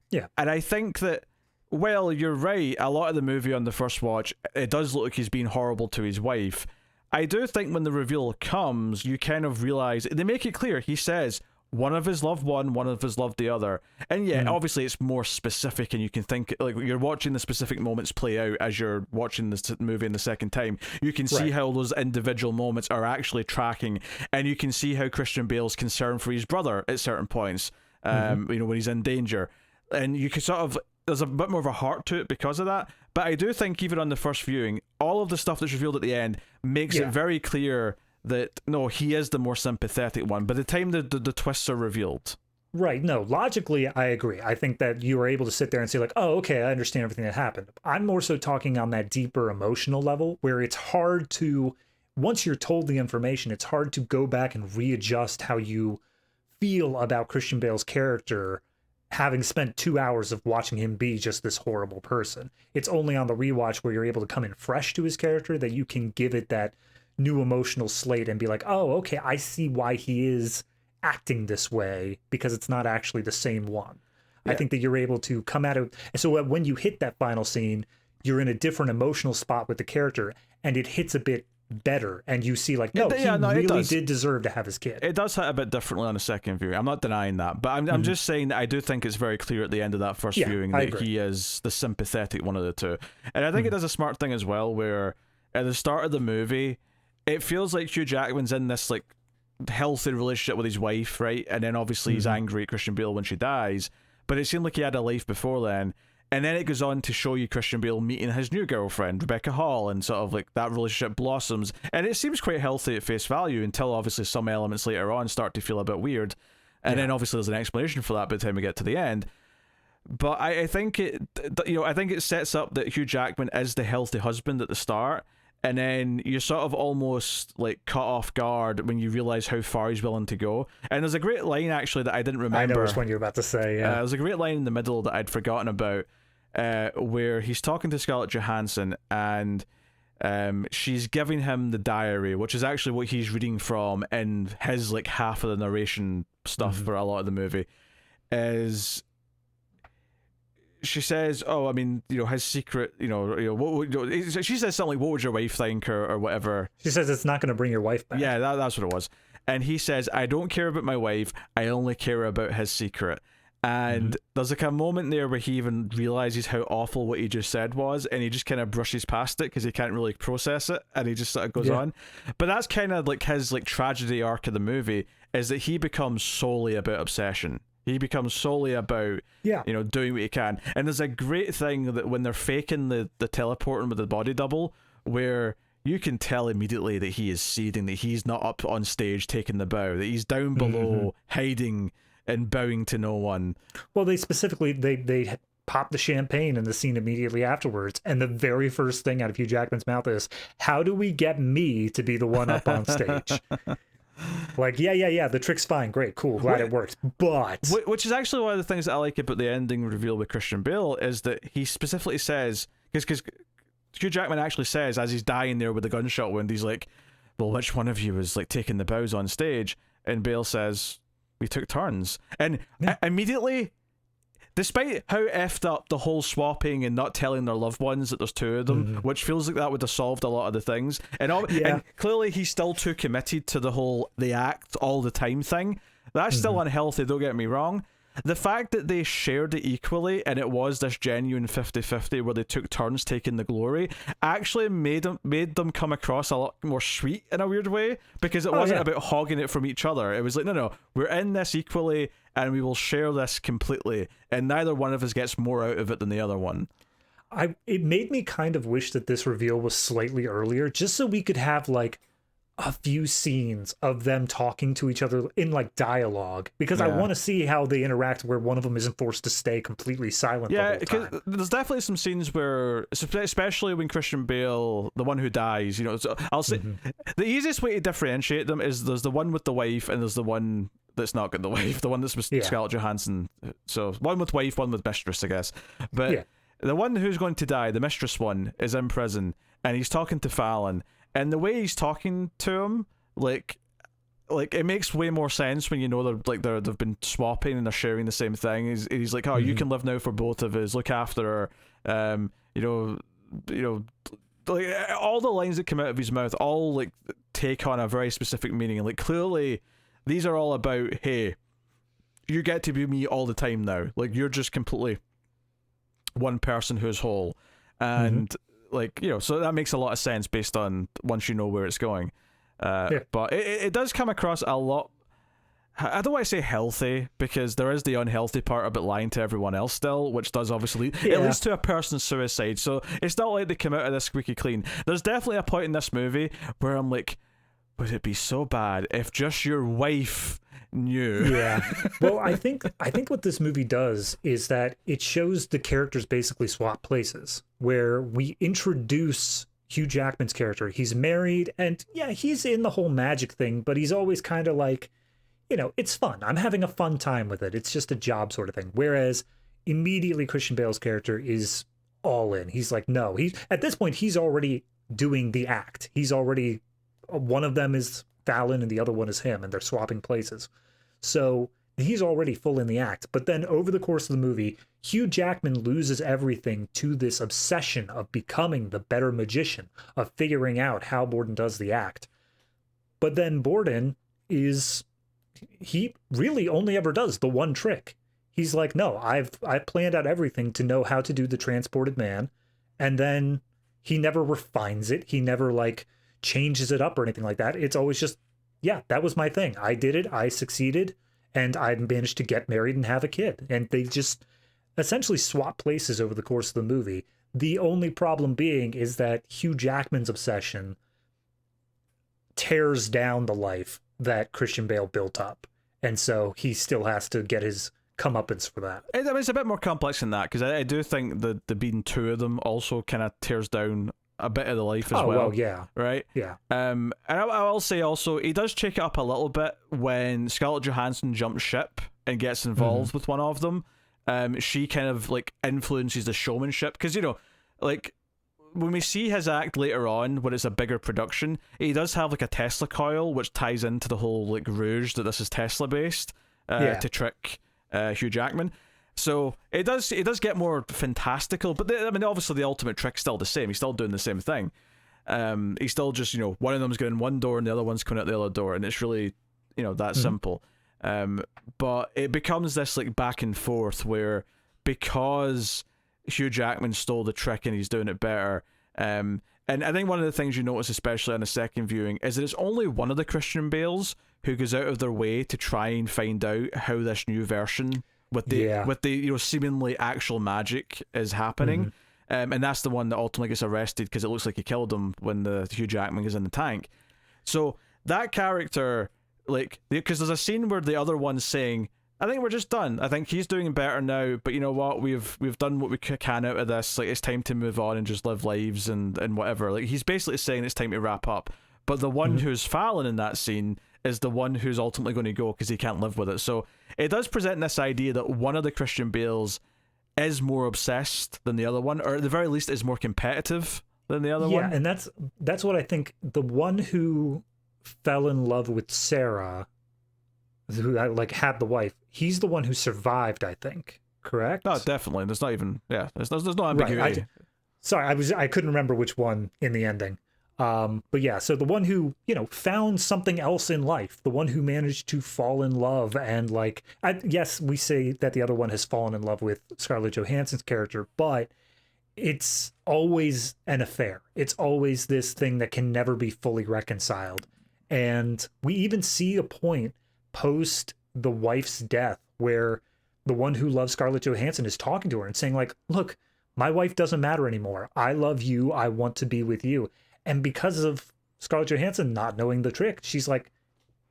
Speaker 2: Yeah.
Speaker 1: And I think that, well, you're right, a lot of the movie on the first watch, it does look like he's being horrible to his wife. I do think when the reveal comes, you kind of realize, they make it clear, he says, one of us loved one of us loved the other. And obviously it's more specific, and you can think, like, you're watching the specific moments play out as you're watching this movie in the second time. You can see how those individual moments are actually tracking, and you can see how Christian Bale's concern for his brother at certain points, when he's in danger. And you can sort of, there's a bit more of a heart to it because of that. But I do think even on the first viewing, all of the stuff that's revealed at the end makes it very clear that, no, he is the more sympathetic one by the time the twists are revealed.
Speaker 2: Right. No, logically, I agree. I think that you were able to sit there and say like, oh, okay, I understand everything that happened. I'm more so talking on that deeper emotional level where it's hard to, once you're told the information, it's hard to go back and readjust how you feel about Christian Bale's character, having spent 2 hours of watching him be just this horrible person. It's only on the rewatch where you're able to come in fresh to his character that you can give it that new emotional slate and be like, oh, okay, I see why he is acting this way, because it's not actually the same one. I think that you're able to come out of, and so when you hit that final scene, you're in a different emotional spot with the character, and it hits a bit better, and you see like, no, he really did deserve to have his kid.
Speaker 1: It does hit a bit differently on a second view. I'm not denying that, but I'm just saying that I do think it's very clear at the end of that first viewing that he is the sympathetic one of the two. And I think it does a smart thing as well, where at the start of the movie, it feels like Hugh Jackman's in this like healthy relationship with his wife, right? And then obviously he's angry at Christian Bale when she dies, but it seemed like he had a life before then. And then it goes on to show you Christian Bale meeting his new girlfriend, Rebecca Hall, and sort of like that relationship blossoms. And it seems quite healthy at face value until obviously some elements later on start to feel a bit weird. And then obviously there's an explanation for that by the time we get to the end. But I think it sets up that Hugh Jackman is the healthy husband at the start. And then you're sort of almost like caught off guard when you realize how far he's willing to go. And there's a great line actually that I didn't remember.
Speaker 2: I know which one you're about to say. Yeah,
Speaker 1: there's a great line in the middle that I'd forgotten about, where he's talking to Scarlett Johansson, and she's giving him the diary, which is actually what he's reading from in his like half of the narration stuff for a lot of the movie. Is she says, "Oh, I mean, his secret, she says something like, 'What would your wife think?' or whatever."
Speaker 2: She says it's not going to bring your wife back.
Speaker 1: Yeah, that's what it was. And he says, "I don't care about my wife. I only care about his secret." And there's like a moment there where he even realizes how awful what he just said was, and he just kind of brushes past it because he can't really process it, and he just sort of goes on. But that's kind of like his like tragedy arc of the movie, is that he becomes solely about obsession. He becomes solely about, doing what he can. And there's a great thing that when they're faking the teleporting with the body double, where you can tell immediately that he is seething, that he's not up on stage taking the bow, that he's down below hiding and bowing to no one.
Speaker 2: Well, they specifically, they pop the champagne in the scene immediately afterwards. And the very first thing out of Hugh Jackman's mouth is, how do we get me to be the one up on stage? Like, yeah, the trick's fine, great, cool, glad it worked. But
Speaker 1: which is actually one of the things that I like about the ending reveal with Christian Bale, is that he specifically says, because Hugh Jackman actually says, as he's dying there with the gunshot wound, he's like, well, which one of you was like taking the bows on stage? And Bale says, we took turns. And immediately, despite how effed up the whole swapping and not telling their loved ones that there's two of them, which feels like that would have solved a lot of the things, and clearly he's still too committed to the act all the time thing. That's still unhealthy, don't get me wrong. The fact that they shared it equally and it was this genuine 50-50 where they took turns taking the glory actually made them come across a lot more sweet in a weird way, because it wasn't about hogging it from each other. It was like, no, we're in this equally and we will share this completely, and neither one of us gets more out of it than the other one.
Speaker 2: It made me kind of wish that this reveal was slightly earlier, just so we could have like a few scenes of them talking to each other in like dialogue, because I want to see how they interact where one of them isn't forced to stay completely silent the whole time.
Speaker 1: There's definitely some scenes where, especially when Christian Bale, the one who dies, so I'll say the easiest way to differentiate them is there's the one with the wife and there's the one that's not got the wife, the one that's with Scarlett Johansson. So one with wife, one with mistress, I guess. But the one who's going to die, the mistress one, is in prison and he's talking to Fallon. And the way he's talking to him, like it makes way more sense when you know they've been swapping and they're sharing the same thing. He's like, oh, you can live now for both of us. Look after her. Like all the lines that come out of his mouth all like take on a very specific meaning. And like clearly, these are all about, hey, you get to be me all the time now. Like you're just completely one person who's whole, and. So that makes a lot of sense based on once you know where it's going. But it does come across a lot, I don't want to say healthy, because there is the unhealthy part about lying to everyone else still, which does obviously it leads to a person's suicide. So it's not like they come out of this squeaky clean. There's definitely a point in this movie where I'm like, would it be so bad if just your wife knew? Yeah.
Speaker 2: Well, I think what this movie does is that it shows the characters basically swap places, where we introduce Hugh Jackman's character. He's married, and he's in the whole magic thing, but he's always kind of like, it's fun. I'm having a fun time with it. It's just a job sort of thing. Whereas immediately Christian Bale's character is all in. He's like, no, at this point, he's already doing the act. He's already, one of them is Fallon and the other one is him, and they're swapping places. So he's already full in the act. But then over the course of the movie, Hugh Jackman loses everything to this obsession of becoming the better magician, of figuring out how Borden does the act. But then Borden he really only ever does the one trick. He's like, no, I've planned out everything to know how to do the transported man. And then he never refines it. He never changes it up or anything like that. It's always just, that was my thing. I did it. I succeeded. And I managed to get married and have a kid. And they just essentially swap places over the course of the movie. The only problem being is that Hugh Jackman's obsession tears down the life that Christian Bale built up. And so he still has to get his comeuppance for that.
Speaker 1: It's a bit more complex than that, because I do think the being two of them also kind of tears down a bit of the life as well.
Speaker 2: Yeah.
Speaker 1: Right?
Speaker 2: Yeah.
Speaker 1: And I will say also, he does check it up a little bit when Scarlett Johansson jumps ship and gets involved with one of them. She kind of influences the showmanship, because when we see his act later on, when it's a bigger production, he does have a Tesla coil, which ties into the whole rouge that this is Tesla based to trick Hugh Jackman. So it does get more fantastical, but obviously the ultimate trick's still the same. He's still doing the same thing. He's still just, one of them's going in one door and the other one's coming out the other door, and it's really, that simple. But it becomes this back and forth where, because Hugh Jackman stole the trick and he's doing it better, and I think one of the things you notice, especially on the second viewing, is that it's only one of the Christian Bales who goes out of their way to try and find out how this new version with the seemingly actual magic is happening. And that's the one that ultimately gets arrested, because it looks like he killed him when the Hugh Jackman is in the tank. So that character, because there's a scene where the other one's saying, I think we're just done. I think he's doing better now, but you know what? We've done what we can out of this. Like, it's time to move on and just live lives and whatever. Like, he's basically saying it's time to wrap up. But the one who's Fallon in that scene is the one who's ultimately going to go because he can't live with it. So it does present this idea that one of the Christian Bales is more obsessed than the other one, or at the very least is more competitive than the other one.
Speaker 2: Yeah, and that's what I think. The one who fell in love with Sarah, who like had the wife, he's the one who survived, I think. Correct?
Speaker 1: No, definitely. There's not even there's no ambiguity.
Speaker 2: Right. I couldn't remember which one in the ending. But yeah, so the one who, found something else in life, the one who managed to fall in love, and like, yes, we say that the other one has fallen in love with Scarlett Johansson's character, but it's always an affair. It's always this thing that can never be fully reconciled. And we even see a point post the wife's death where the one who loves Scarlett Johansson is talking to her and saying like, look, my wife doesn't matter anymore. I love you. I want to be with you. And because of Scarlett Johansson not knowing the trick, she's like,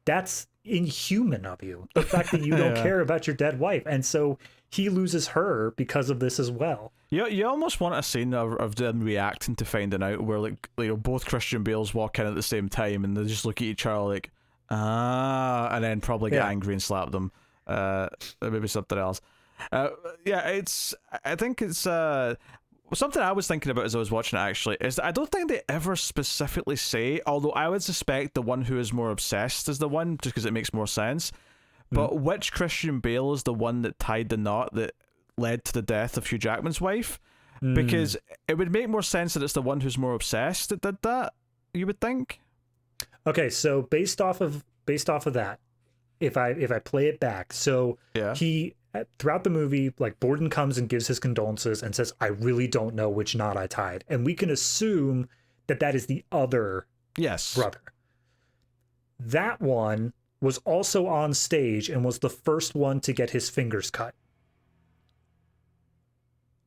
Speaker 2: that's inhuman of you. The fact that you don't care about your dead wife. And so he loses her because of this as well.
Speaker 1: You almost want a scene of them reacting to finding out where, like, both Christian Bales walk in at the same time and they just look at each other like, and then probably get angry and slap them. Maybe something else. I think it's something I was thinking about as I was watching it, actually, is that I don't think they ever specifically say, although I would suspect the one who is more obsessed is the one, just because it makes more sense. But which Christian Bale is the one that tied the knot that led to the death of Hugh Jackman's wife? Because it would make more sense that it's the one who's more obsessed that did that, you would think.
Speaker 2: Okay, so based off of that, if I play it back, so he, throughout the movie, like, Borden comes and gives his condolences and says, I really don't know which knot I tied. And we can assume that is the other brother. That one was also on stage and was the first one to get his fingers cut.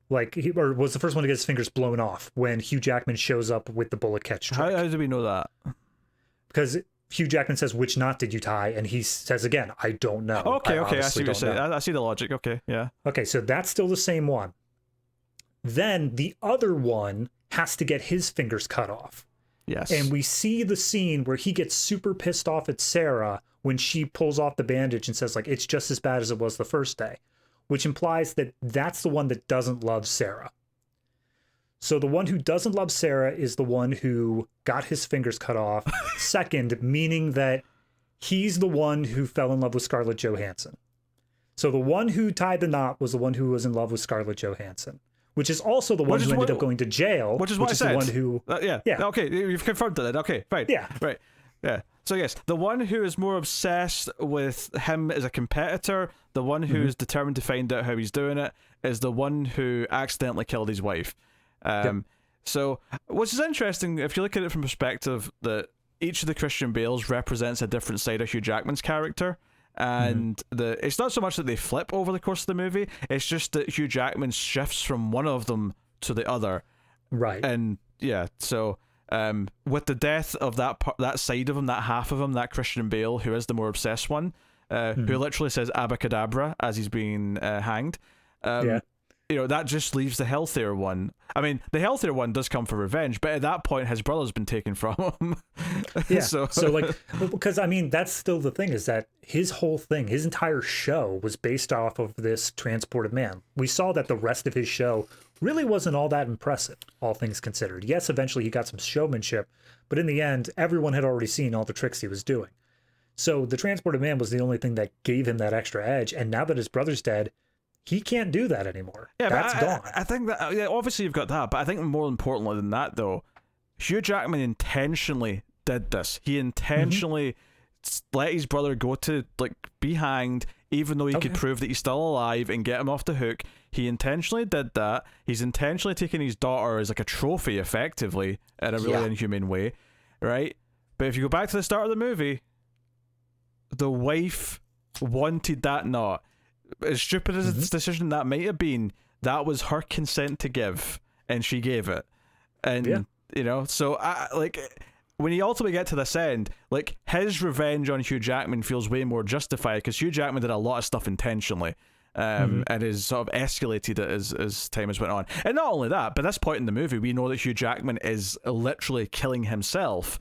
Speaker 2: Like, or was the first one to get his fingers blown off when Hugh Jackman shows up with the bullet catch trick.
Speaker 1: How do we know that?
Speaker 2: Because Hugh Jackman says, which knot did you tie? And he says again, I don't know.
Speaker 1: Okay, I see what you're saying. I see the logic. Okay, yeah.
Speaker 2: Okay, so that's still the same one. Then the other one has to get his fingers cut off.
Speaker 1: Yes.
Speaker 2: And we see the scene where he gets super pissed off at Sarah when she pulls off the bandage and says, like, it's just as bad as it was the first day, which implies that that's the one that doesn't love Sarah. So the one who doesn't love Sarah is the one who got his fingers cut off. Second, meaning that he's the one who fell in love with Scarlett Johansson. So the one who tied the knot was the one who was in love with Scarlett Johansson, which is also the one who ended up going to jail.
Speaker 1: Which is what I said.
Speaker 2: The one who,
Speaker 1: yeah. Okay, you've confirmed that. Okay, fine.
Speaker 2: Yeah.
Speaker 1: Right. Yeah. So yes, the one who is more obsessed with him as a competitor, the one who is determined to find out how he's doing it, is the one who accidentally killed his wife. So, which is interesting if you look at it from perspective that each of the Christian Bales represents a different side of Hugh Jackman's character, and it's not so much that they flip over the course of the movie, it's just that Hugh Jackman shifts from one of them to the other.
Speaker 2: Right.
Speaker 1: And yeah, so with the death of that side of him, that half of him, that Christian Bale, who is the more obsessed one, who literally says abacadabra as he's being hanged, that just leaves the healthier one. I mean, the healthier one does come for revenge, but at that point, his brother's been taken from him.
Speaker 2: Yeah. So like, because I mean, that's still the thing, is that his whole thing, his entire show was based off of this transported man. We saw that the rest of his show really wasn't all that impressive, all things considered. Yes, eventually he got some showmanship, but in the end, everyone had already seen all the tricks he was doing. So the transported man was the only thing that gave him that extra edge, and now that his brother's dead, he can't do that anymore. Yeah, that's gone.
Speaker 1: I think that, obviously you've got that, but I think more importantly than that, though, Hugh Jackman intentionally did this. He intentionally let his brother go to, like, be hanged, even though he could prove that he's still alive and get him off the hook. He intentionally did that. He's intentionally taken his daughter as, like, a trophy, effectively, in a really inhumane way, right? But if you go back to the start of the movie, the wife wanted that knot. As stupid as its decision that might have been, that was her consent to give, and she gave it. And so when you ultimately get to this end, like, his revenge on Hugh Jackman feels way more justified because Hugh Jackman did a lot of stuff intentionally. And is sort of escalated it as time has went on. And not only that, but at this point in the movie, we know that Hugh Jackman is literally killing himself.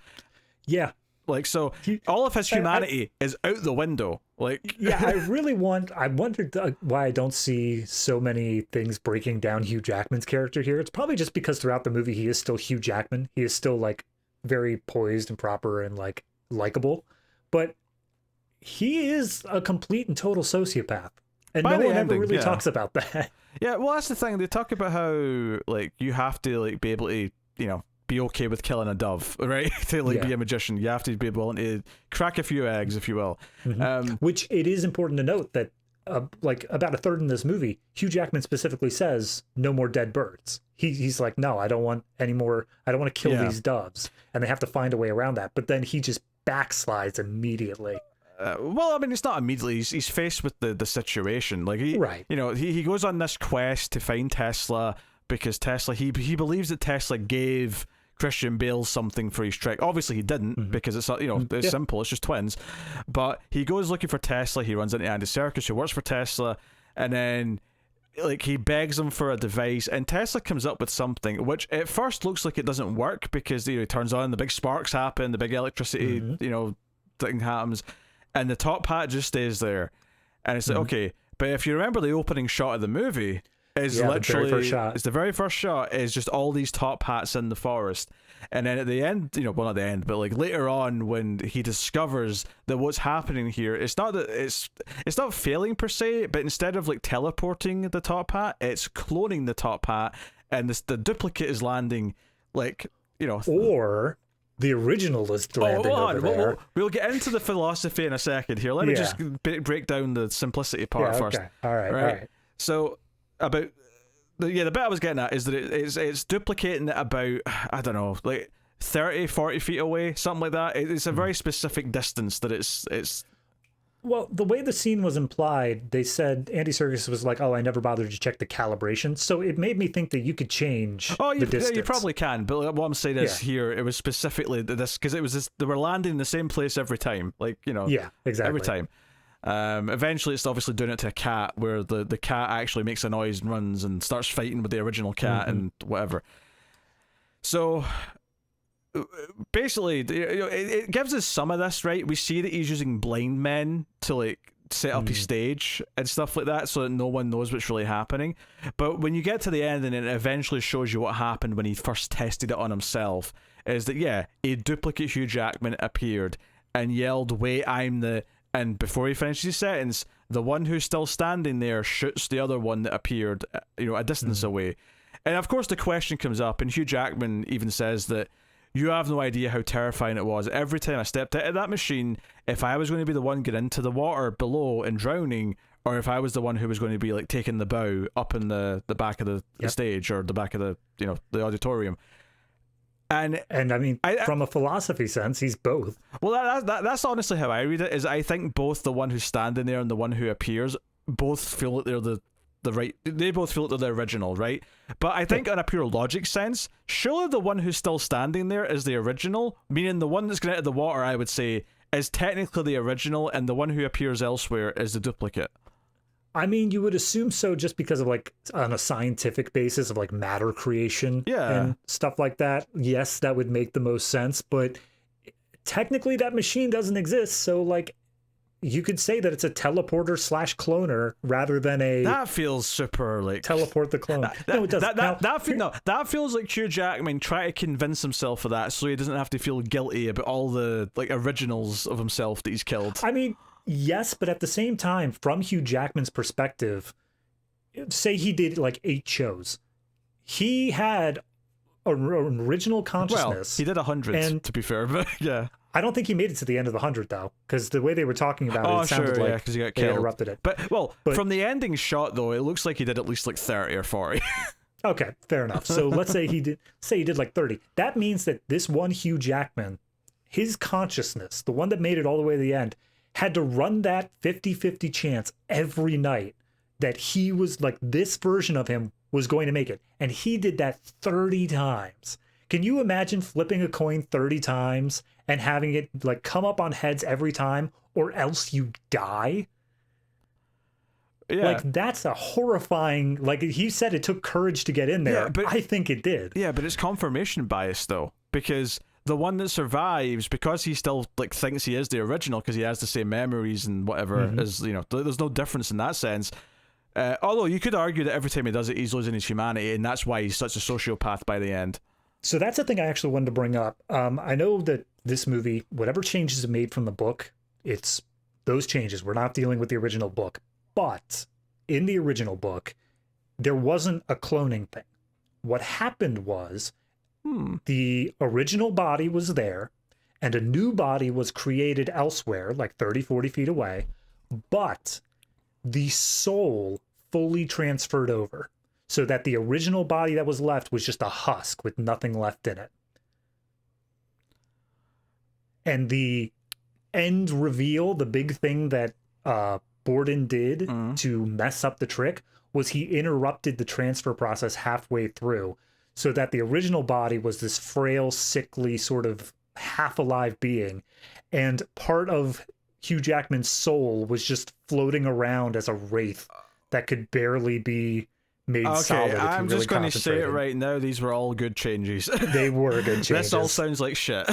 Speaker 2: Yeah.
Speaker 1: Like, so all of his humanity is out the window. Like,
Speaker 2: yeah, I wondered why I don't see so many things breaking down Hugh Jackman's character here. It's probably just because throughout the movie, he is still Hugh Jackman. He is still, like, very poised and proper and, like, likable. But he is a complete and total sociopath. And no one ever really talks about that.
Speaker 1: Yeah, well, that's the thing. They talk about how, like, you have to, like, be able to, you know, be okay with killing a dove, right? To, like, be a magician. You have to be willing to crack a few eggs, if you will.
Speaker 2: Which it is important to note that, like, about a third in this movie, Hugh Jackman specifically says, no more dead birds. He's like, no, I don't want any more. I don't want to kill these doves. And they have to find a way around that. But then he just backslides immediately.
Speaker 1: Well, I mean, it's not immediately. He's faced with the situation. Like, you know, he goes on this quest to find Tesla because Tesla, he believes that Tesla gave Christian Bale something for his trick. Obviously, he didn't because it's, you know, it's simple. It's just twins. But he goes looking for Tesla. He runs into Andy Serkis, who works for Tesla, and then, like, he begs him for a device, and Tesla comes up with something which at first looks like it doesn't work because, you know, it turns on, the big sparks happen, the big electricity, you know, thing happens. And the top hat just stays there. And it's like, okay, but if you remember the opening shot of the movie, is literally the very first shot is just all these top hats in the forest. And then at the end, you know, well, not the end, but like later on when he discovers that what's happening here, it's not that it's not failing per se, but instead of like teleporting the top hat, it's cloning the top hat, and the duplicate is landing, like, you know,
Speaker 2: or the original is landing over there.
Speaker 1: We'll get into the philosophy in a second here. Let me just break down the simplicity part first.
Speaker 2: All right.
Speaker 1: So, about the bit I was getting at is that it's duplicating it about, I don't know, like 30, 40 feet away, something like that. It's a very specific distance that it's.
Speaker 2: Well, the way the scene was implied, they said Andy Serkis was like, "Oh, I never bothered to check the calibration," so it made me think that you could change the distance.
Speaker 1: You probably can, but what I'm saying is here it was specifically this because it was this, they were landing in the same place every time, like, you know,
Speaker 2: exactly
Speaker 1: every time. Eventually, it's obviously doing it to a cat, where the cat actually makes a noise and runs and starts fighting with the original cat and whatever. So basically, it gives us some of this, right? We see that he's using blind men to like set up his stage and stuff like that, so that no one knows what's really happening. But when you get to the end, and it eventually shows you what happened when he first tested it on himself, is that a duplicate Hugh Jackman appeared and yelled, "Wait, I'm the..." And before he finishes his sentence, the one who's still standing there shoots the other one that appeared, you know, a distance away. And of course the question comes up, and Hugh Jackman even says that, "You have no idea how terrifying it was. Every time I stepped out of that machine, if I was going to be the one getting into the water below and drowning, or if I was the one who was going to be like taking the bow up in the back of the stage, or the back of the, you know, the auditorium." And I mean,
Speaker 2: from a philosophy sense, he's both.
Speaker 1: Well, that's honestly how I read it. Is I think both the one who's standing there and the one who appears both feel that they're the right. They both feel that they're the original, right? But I think, on a pure logic sense, surely the one who's still standing there is the original. Meaning the one that's going out of the water, I would say, is technically the original, and the one who appears elsewhere is the duplicate.
Speaker 2: I mean, you would assume so, just because of, like, on a scientific basis of, like, matter creation and stuff like that. Yes, that would make the most sense, but technically that machine doesn't exist, so, like, you could say that it's a teleporter / cloner rather than a...
Speaker 1: That feels super, like...
Speaker 2: Teleport the clone. No, it doesn't.
Speaker 1: That feels like Hugh Jackman trying to convince himself of that so he doesn't have to feel guilty about all the, like, originals of himself that he's killed.
Speaker 2: I mean... Yes, but at the same time, from Hugh Jackman's perspective, say he did like 8 shows. He had an original consciousness.
Speaker 1: Well, he did 100, to be fair, but yeah.
Speaker 2: I don't think he made it to the end of the 100, though, because the way they were talking about it sounded like
Speaker 1: he got
Speaker 2: they
Speaker 1: killed.
Speaker 2: Interrupted it.
Speaker 1: But from the ending shot, though, it looks like he did at least like 30 or 40.
Speaker 2: Okay, fair enough. So let's say he did like 30. That means that this one Hugh Jackman, his consciousness, the one that made it all the way to the end, had to run that 50-50 chance every night that he was like, this version of him was going to make it. And he did that 30 times. Can you imagine flipping a coin 30 times and having it like come up on heads every time, or else you die?
Speaker 1: Yeah.
Speaker 2: Like, that's a horrifying, like he said, it took courage to get in there.
Speaker 1: Yeah, but
Speaker 2: I think it did.
Speaker 1: Yeah, but it's confirmation bias though, because the one that survives, because he still like thinks he is the original because he has the same memories and whatever, is, you know, there's no difference in that sense. Although you could argue that every time he does it, he's losing his humanity, and that's why he's such a sociopath by the end.
Speaker 2: So that's the thing I actually wanted to bring up. I know that this movie, whatever changes it made from the book, it's those changes. We're not dealing with the original book. But in the original book, there wasn't a cloning thing. What happened was the original body was there, and a new body was created elsewhere, like 30, 40 feet away, but the soul fully transferred over, so that the original body that was left was just a husk with nothing left in it. And the end reveal, the big thing that Borden did to mess up the trick, was he interrupted the transfer process halfway through, so that the original body was this frail, sickly, sort of half-alive being, and part of Hugh Jackman's soul was just floating around as a wraith that could barely be made solid. Okay,
Speaker 1: I'm just going to say it right now. These were all good changes.
Speaker 2: They were good changes.
Speaker 1: This all sounds like shit.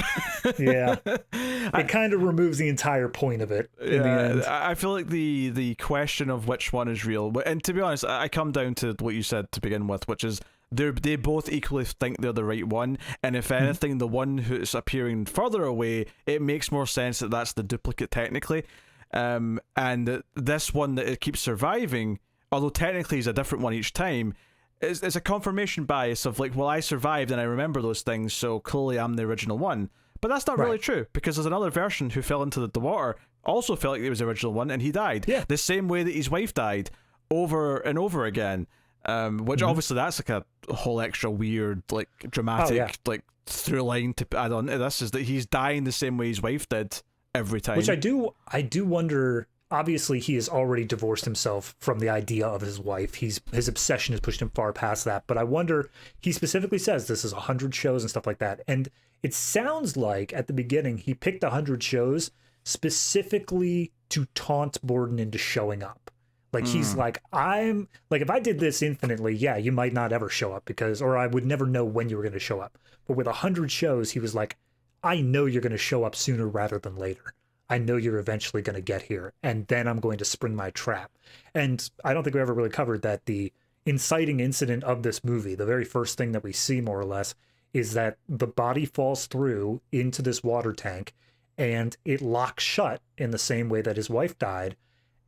Speaker 2: Yeah. It kind of removes the entire point of it in the end.
Speaker 1: I feel like the question of which one is real, and to be honest, I come down to what you said to begin with, which is they both equally think they're the right one, and if anything, the one who's appearing further away, it makes more sense that that's the duplicate technically, and this one that it keeps surviving, although technically he's a different one each time, is a confirmation bias of like, well, I survived and I remember those things, so clearly I'm the original one. But that's not really true, because there's another version who fell into the water, also felt like he was the original one, and he died. Yeah. The same way that his wife died over and over again. Which obviously that's like a whole extra weird, like dramatic, like through line to add on to this, is that he's dying the same way his wife did every time.
Speaker 2: Which I do wonder. Obviously, he has already divorced himself from the idea of his wife. His obsession has pushed him far past that. But I wonder, he specifically says this is 100 shows and stuff like that. And it sounds like at the beginning he picked 100 shows specifically to taunt Borden into showing up. Like he's like, I'm like, if I did this infinitely, yeah, you might not ever show up, or I would never know when you were going to show up. But with 100 shows, he was like, I know you're going to show up sooner rather than later. I know you're eventually going to get here, and then I'm going to spring my trap. And I don't think we ever really covered that the inciting incident of this movie, the very first thing that we see more or less, is that the body falls through into this water tank, and it locks shut in the same way that his wife died.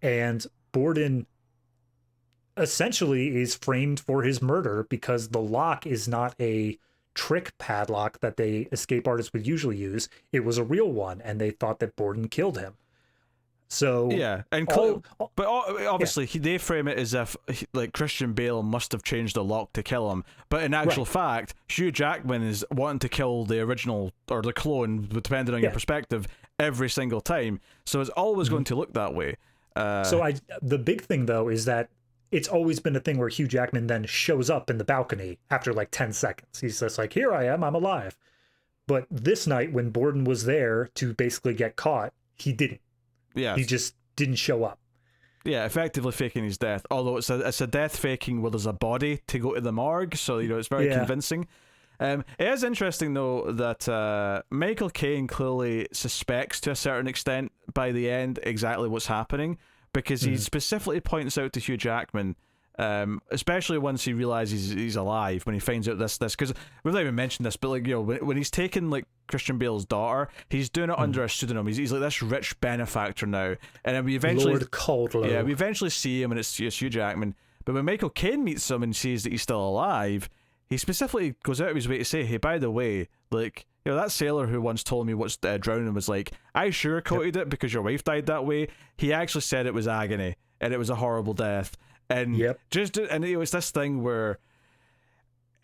Speaker 2: And Borden essentially is framed for his murder because the lock is not a trick padlock that the escape artists would usually use. It was a real one, and they thought that Borden killed him. So
Speaker 1: yeah, and but obviously they frame it as if like Christian Bale must have changed the lock to kill him, but in actual fact, Hugh Jackman is wanting to kill the original or the clone, depending on your perspective, every single time. So it's always going to look that way.
Speaker 2: The big thing though is that it's always been a thing where Hugh Jackman then shows up in the balcony after like 10 seconds. He's just like, here I am, I'm alive. But this night when Borden was there to basically get caught, he didn't. Yeah. He just didn't show up.
Speaker 1: Yeah, effectively faking his death. Although it's a death faking where there's a body to go to the morgue, so you know it's very convincing. It is interesting though that Michael Caine clearly suspects to a certain extent by the end exactly what's happening, because he specifically points out to Hugh Jackman, especially once he realizes he's alive, when he finds out this because we've not even mentioned this, but like, you know, when he's taking like Christian Bale's daughter, he's doing it under a pseudonym. He's like this rich benefactor now, and then we eventually
Speaker 2: Lord Caldlow.
Speaker 1: Yeah, we eventually see him, and it's Hugh Jackman. But when Michael Caine meets him and sees that he's still alive, he specifically goes out of his way to say, hey, by the way, like, you know, that sailor who once told me what's drowning was like, I sugarcoated it because your wife died that way. He actually said it was agony and it was a horrible death. And and it was this thing where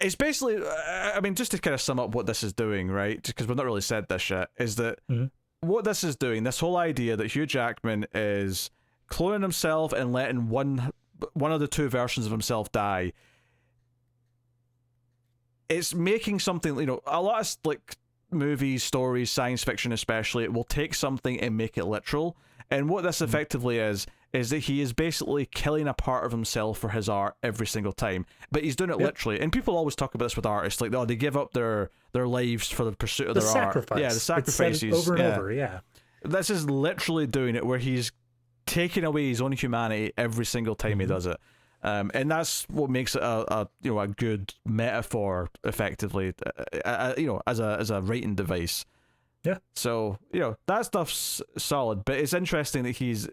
Speaker 1: it's basically, I mean, just to kind of sum up what this is doing, right? Because we've not really said this yet, is that what this is doing, this whole idea that Hugh Jackman is cloning himself and letting one of the two versions of himself die. it's making something, a lot of like movies, stories, science fiction especially, it will take something and make it literal. And what this effectively is that he is basically killing a part of himself for his art every single time. But he's doing it literally. And people always talk about this with artists, like, they give up their lives for the pursuit of their
Speaker 2: sacrifice.
Speaker 1: art. Yeah, the sacrifices.
Speaker 2: It's said over and over, yeah.
Speaker 1: This is literally doing it, where he's taking away his own humanity every single time he does it. And that's what makes it a good metaphor, effectively, as a writing device.
Speaker 2: Yeah.
Speaker 1: So that stuff's solid, but it's interesting that he's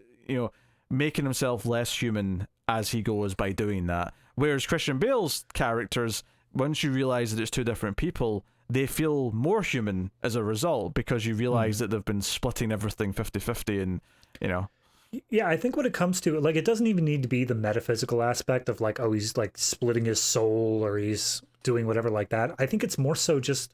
Speaker 1: making himself less human as he goes by doing that. Whereas Christian Bale's characters, once you realize that it's two different people, they feel more human as a result, because you realize that they've been splitting everything 50-50, and
Speaker 2: Yeah, I think when it comes to, like, it doesn't even need to be the metaphysical aspect of, like, oh, he's, like, splitting his soul or he's doing whatever like that. I think it's more so just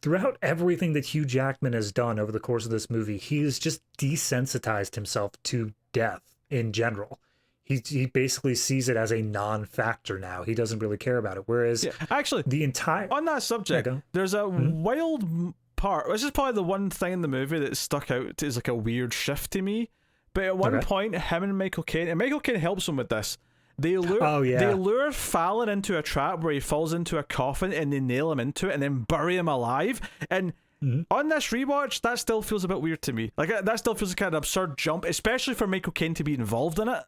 Speaker 2: throughout everything that Hugh Jackman has done over the course of this movie, he's just desensitized himself to death in general. He basically sees it as a non-factor now. He doesn't really care about it. Whereas,
Speaker 1: actually,
Speaker 2: the entire...
Speaker 1: On that subject, there's a wild part. This is probably the one thing in the movie that stuck out as like a weird shift to me. But at one point, him and Michael Caine helps him with this. They lure Fallon into a trap where he falls into a coffin, and they nail him into it and then bury him alive. And on this rewatch, that still feels a bit weird to me. Like, that still feels like an absurd jump, especially for Michael Caine to be involved in it.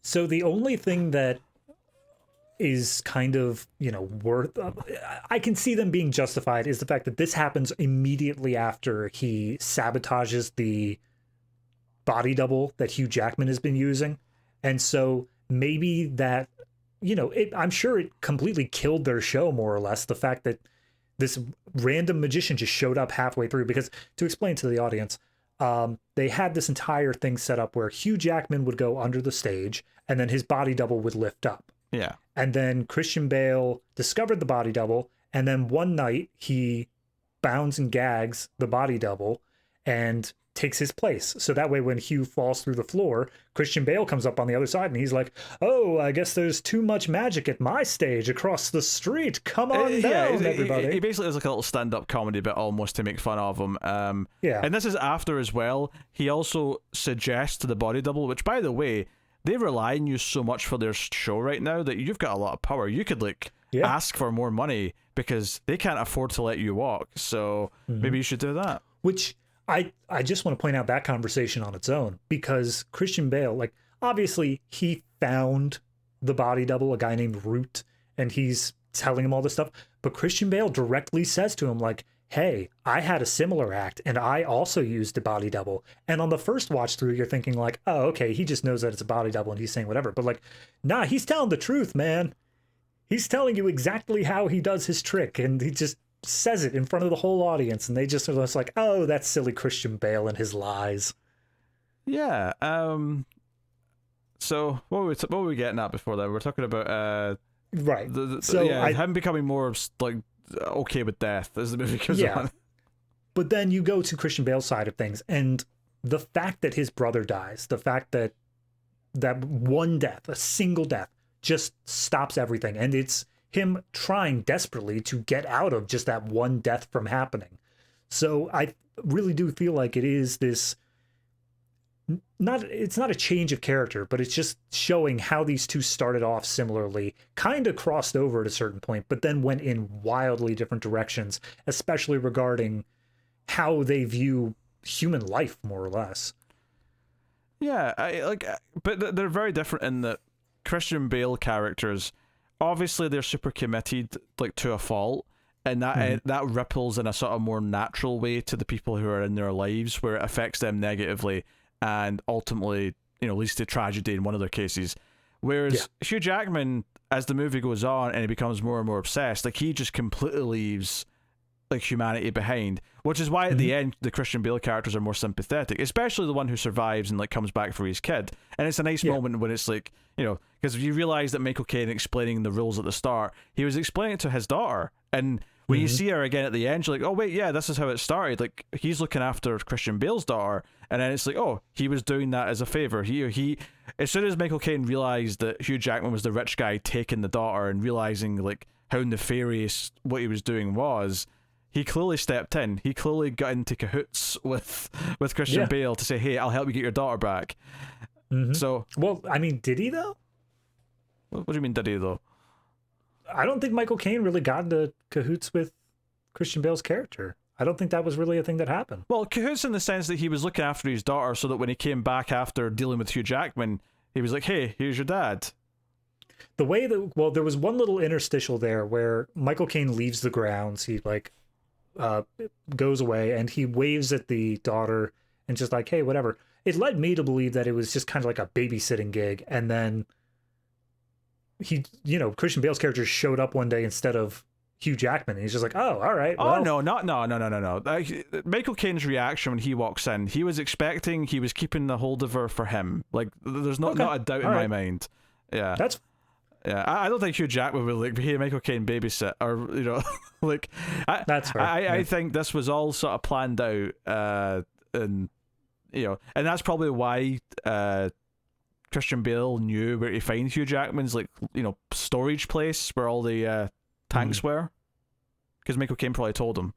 Speaker 2: So the only thing that is kind of, worth... I can see them being justified is the fact that this happens immediately after he sabotages the body double that Hugh Jackman has been using. And so maybe that, I'm sure it completely killed their show, more or less, the fact that this random magician just showed up halfway through. Because, to explain to the audience, they had this entire thing set up where Hugh Jackman would go under the stage and then his body double would lift up.
Speaker 1: Yeah.
Speaker 2: And then Christian Bale discovered the body double, and then one night he bounds and gags the body double and takes his place. So that way when Hugh falls through the floor, Christian Bale comes up on the other side and he's like, oh, I guess there's too much magic at my stage across the street. Come on down, everybody.
Speaker 1: He basically has like a little stand-up comedy bit almost to make fun of him. And this is after as well. He also suggests to the body double, which, by the way, they rely on you so much for their show right now that you've got a lot of power. You could ask for more money because they can't afford to let you walk. So maybe you should do that.
Speaker 2: Which I just want to point out that conversation on its own, because Christian Bale, like, obviously he found the body double, a guy named Root, and he's telling him all this stuff. But Christian Bale directly says to him, like, hey, I had a similar act and I also used a body double. And on the first watch through, you're thinking like, oh, okay, he just knows that it's a body double and he's saying whatever. But like, nah, he's telling the truth, man. He's telling you exactly how he does his trick, and he just says it in front of the whole audience, and they just are just like, oh, that's silly Christian Bale and his lies.
Speaker 1: Yeah. So what were we getting at before that? We were talking about
Speaker 2: right.
Speaker 1: Him becoming more like okay with death as the movie goes on.
Speaker 2: But then you go to Christian Bale's side of things, and the fact that his brother dies, the fact that one death, a single death, just stops everything, and it's him trying desperately to get out of just that one death from happening. So I really do feel like it is this, it's not a change of character, but it's just showing how these two started off similarly, kind of crossed over at a certain point, but then went in wildly different directions, especially regarding how they view human life, more or less.
Speaker 1: Yeah, but they're very different in that Christian Bale characters, obviously they're super committed, like, to a fault, and that ripples in a sort of more natural way to the people who are in their lives, where it affects them negatively and ultimately, leads to tragedy in one of their cases. Whereas Hugh Jackman, as the movie goes on and he becomes more and more obsessed, like, he just completely leaves like humanity behind, which is why at the end the Christian Bale characters are more sympathetic, especially the one who survives and like comes back for his kid. And it's a nice moment when it's like, because you realize that Michael Caine explaining the rules at the start, he was explaining it to his daughter, and when you see her again at the end, you're like, oh wait, yeah, this is how it started. Like, he's looking after Christian Bale's daughter, and then it's like, oh, he was doing that as a favor. He as soon as Michael Caine realized that Hugh Jackman was the rich guy taking the daughter and realizing like how nefarious what he was doing was, he clearly stepped in. He clearly got into cahoots with Christian Bale to say, hey, I'll help you get your daughter back. So,
Speaker 2: well, I mean, did he though?
Speaker 1: What do you mean, did he though?
Speaker 2: I don't think Michael Caine really got into cahoots with Christian Bale's character. I don't think that was really a thing that happened.
Speaker 1: Well, cahoots in the sense that he was looking after his daughter so that when he came back after dealing with Hugh Jackman, he was like, hey, here's your dad.
Speaker 2: The way that, well, there was one little interstitial there where Michael Caine leaves the grounds. He goes away and he waves at the daughter and just like, hey, whatever. It led me to believe that it was just kind of like a babysitting gig. And then Christian Bale's character showed up one day instead of Hugh Jackman. And he's just like, oh, all right. Well.
Speaker 1: Oh, no. Michael Caine's reaction when he walks in, he was keeping the hold of her for him. Like, there's not a doubt in my mind. Yeah. I don't think Hugh Jackman would like, hey, Michael Caine babysit, or like.
Speaker 2: That's fair.
Speaker 1: I think this was all sort of planned out, and that's probably why Christian Bale knew where to find Hugh Jackman's storage place where all the tanks were, because Michael Caine probably told him.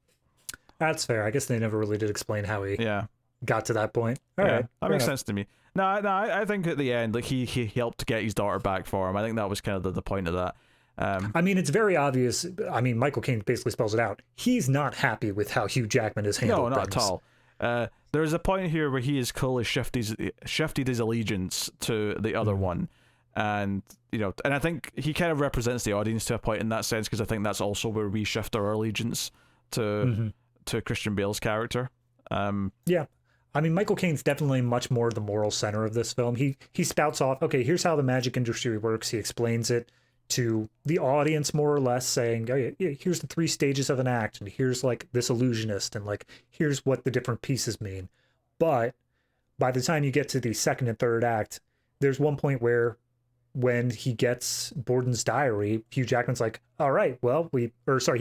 Speaker 2: That's fair. I guess they never really did explain how he got to that point. All right,
Speaker 1: that makes sense to me. No, I think at the end, like he helped get his daughter back for him. I think that was kind of the point of that.
Speaker 2: I mean, it's very obvious. I mean, Michael Caine basically spells it out. He's not happy with how Hugh Jackman is handled.
Speaker 1: No, not at all. There's a point here where he has clearly shifted his allegiance to the other one, and and I think he kind of represents the audience to a point in that sense, because I think that's also where we shift our allegiance to Christian Bale's character.
Speaker 2: Yeah. I mean, Michael Caine's definitely much more the moral center of this film. He spouts off, okay, here's how the magic industry works. He explains it to the audience more or less, saying, oh, yeah, here's the 3 stages of an act, and here's like this illusionist, and like here's what the different pieces mean. But by the time you get to the second and third act, there's one point where when he gets Borden's diary, Hugh Jackman's like, all right, well, he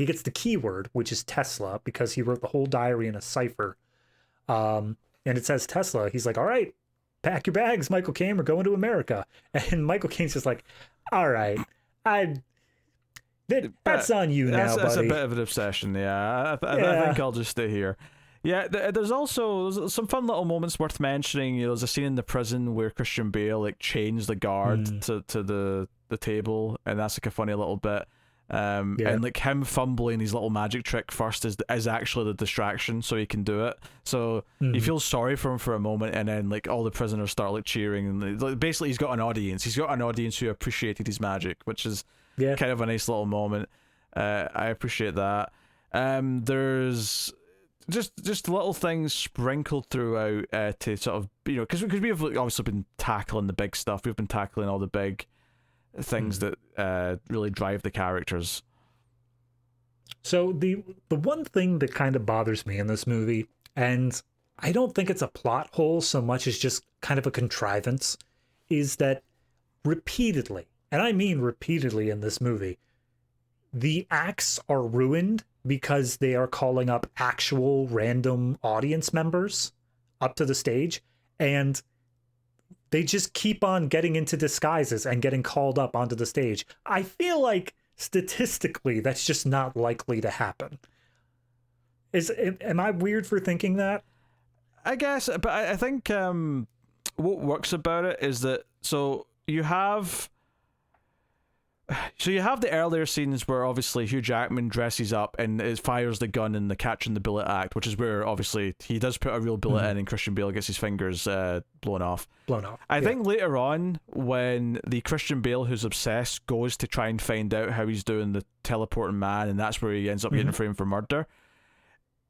Speaker 2: gets the keyword, which is Tesla, because he wrote the whole diary in a cipher. And it says Tesla. He's like, all right, pack your bags, Michael Caine, we're going to America. And Michael Caine's just like, all right, that's on you now, buddy.
Speaker 1: That's a bit of an obsession, yeah. I think I'll just stay here. Yeah, there's also some fun little moments worth mentioning. There's a scene in the prison where Christian Bale chains the guard to the table, and that's like a funny little bit. And like him fumbling his little magic trick first is actually the distraction, so he can do it. So you feel sorry for him for a moment, and then like all the prisoners start like cheering, and like, basically he's got an audience. He's got an audience who appreciated his magic, which is kind of a nice little moment. I appreciate that. There's just little things sprinkled throughout to sort of because we've obviously been tackling the big stuff. We've been tackling all the big things that really drive the characters.
Speaker 2: So the one thing that kind of bothers me in this movie, and I don't think it's a plot hole so much as just kind of a contrivance, is that repeatedly, and I mean repeatedly in this movie, the acts are ruined because they are calling up actual random audience members up to the stage, and they just keep on getting into disguises and getting called up onto the stage. I feel like statistically that's just not likely to happen. Am I weird for thinking that?
Speaker 1: I guess, but I think what works about it is that you have the earlier scenes where obviously Hugh Jackman dresses up and fires the gun in the catching the bullet act, which is where obviously he does put a real bullet in and Christian Bale gets his fingers blown off. I think later on when the Christian Bale who's obsessed goes to try and find out how he's doing the teleporting man, and that's where he ends up getting framed for murder.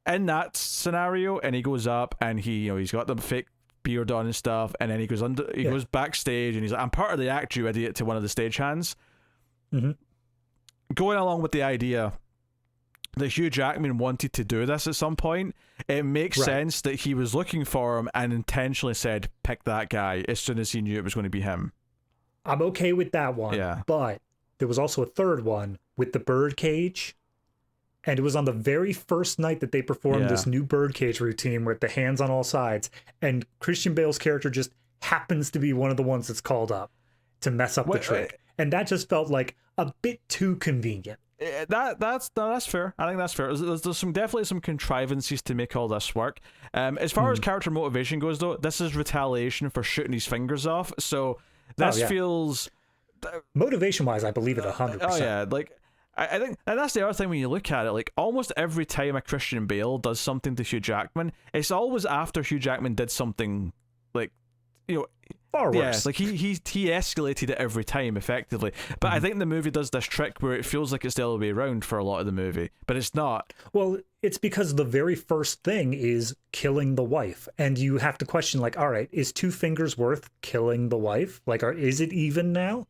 Speaker 1: In that scenario, and he goes up and he's got the fake beard on and stuff, and then he goes backstage and he's like, I'm part of the act, you idiot, to one of the stagehands. Going along with the idea that Hugh Jackman wanted to do this at some point, it makes sense that he was looking for him and intentionally said, pick that guy, as soon as he knew it was going to be him.
Speaker 2: I'm okay with that one.
Speaker 1: Yeah.
Speaker 2: But there was also a third one with the birdcage. And it was on the very first night that they performed this new birdcage routine with the hands on all sides. And Christian Bale's character just happens to be one of the ones that's called up to mess up the trick. And that just felt like a bit too convenient.
Speaker 1: That's fair. I think that's fair. There's some definitely some contrivances to make all this work. As far as character motivation goes, though, this is retaliation for shooting his fingers off. So this feels
Speaker 2: motivation wise, I believe it 100%.
Speaker 1: Oh yeah, like I think, and that's the other thing when you look at it. Like almost every time a Christian Bale does something to Hugh Jackman, it's always after Hugh Jackman did something like, you know,
Speaker 2: far worse.
Speaker 1: Like he escalated it every time effectively. But I think the movie does this trick where it feels like it's the other way around for a lot of the movie, but it's not.
Speaker 2: Well, it's because the very first thing is killing the wife, and you have to question, like, all right, is 2 fingers worth killing the wife? Like, is it even now?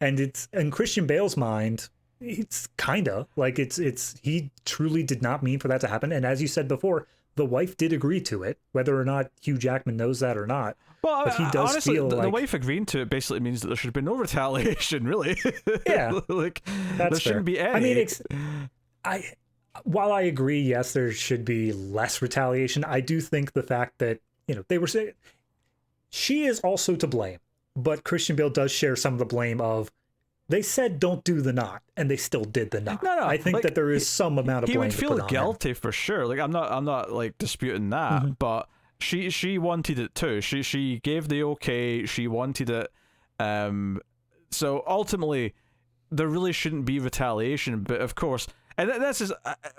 Speaker 2: And it's in Christian Bale's mind, it's kinda like it's he truly did not mean for that to happen. And as you said before, the wife did agree to it, whether or not Hugh Jackman knows that or not.
Speaker 1: Well,
Speaker 2: but he does
Speaker 1: honestly,
Speaker 2: feel
Speaker 1: the wife agreeing to it basically means that there should be no retaliation, really.
Speaker 2: Yeah,
Speaker 1: like
Speaker 2: that's
Speaker 1: there shouldn't be any.
Speaker 2: I mean, while I agree, yes, there should be less retaliation. I do think the fact that, you know, they were saying she is also to blame, but Christian Bale does share some of the blame of they said don't do the knot and they still did the knot.
Speaker 1: No,
Speaker 2: I think
Speaker 1: like,
Speaker 2: that there is some amount of blame.
Speaker 1: He would feel guilty for sure. Like I'm not like disputing that, but she wanted it too. She gave the okay. She wanted it. So ultimately, there really shouldn't be retaliation. But of course, and this is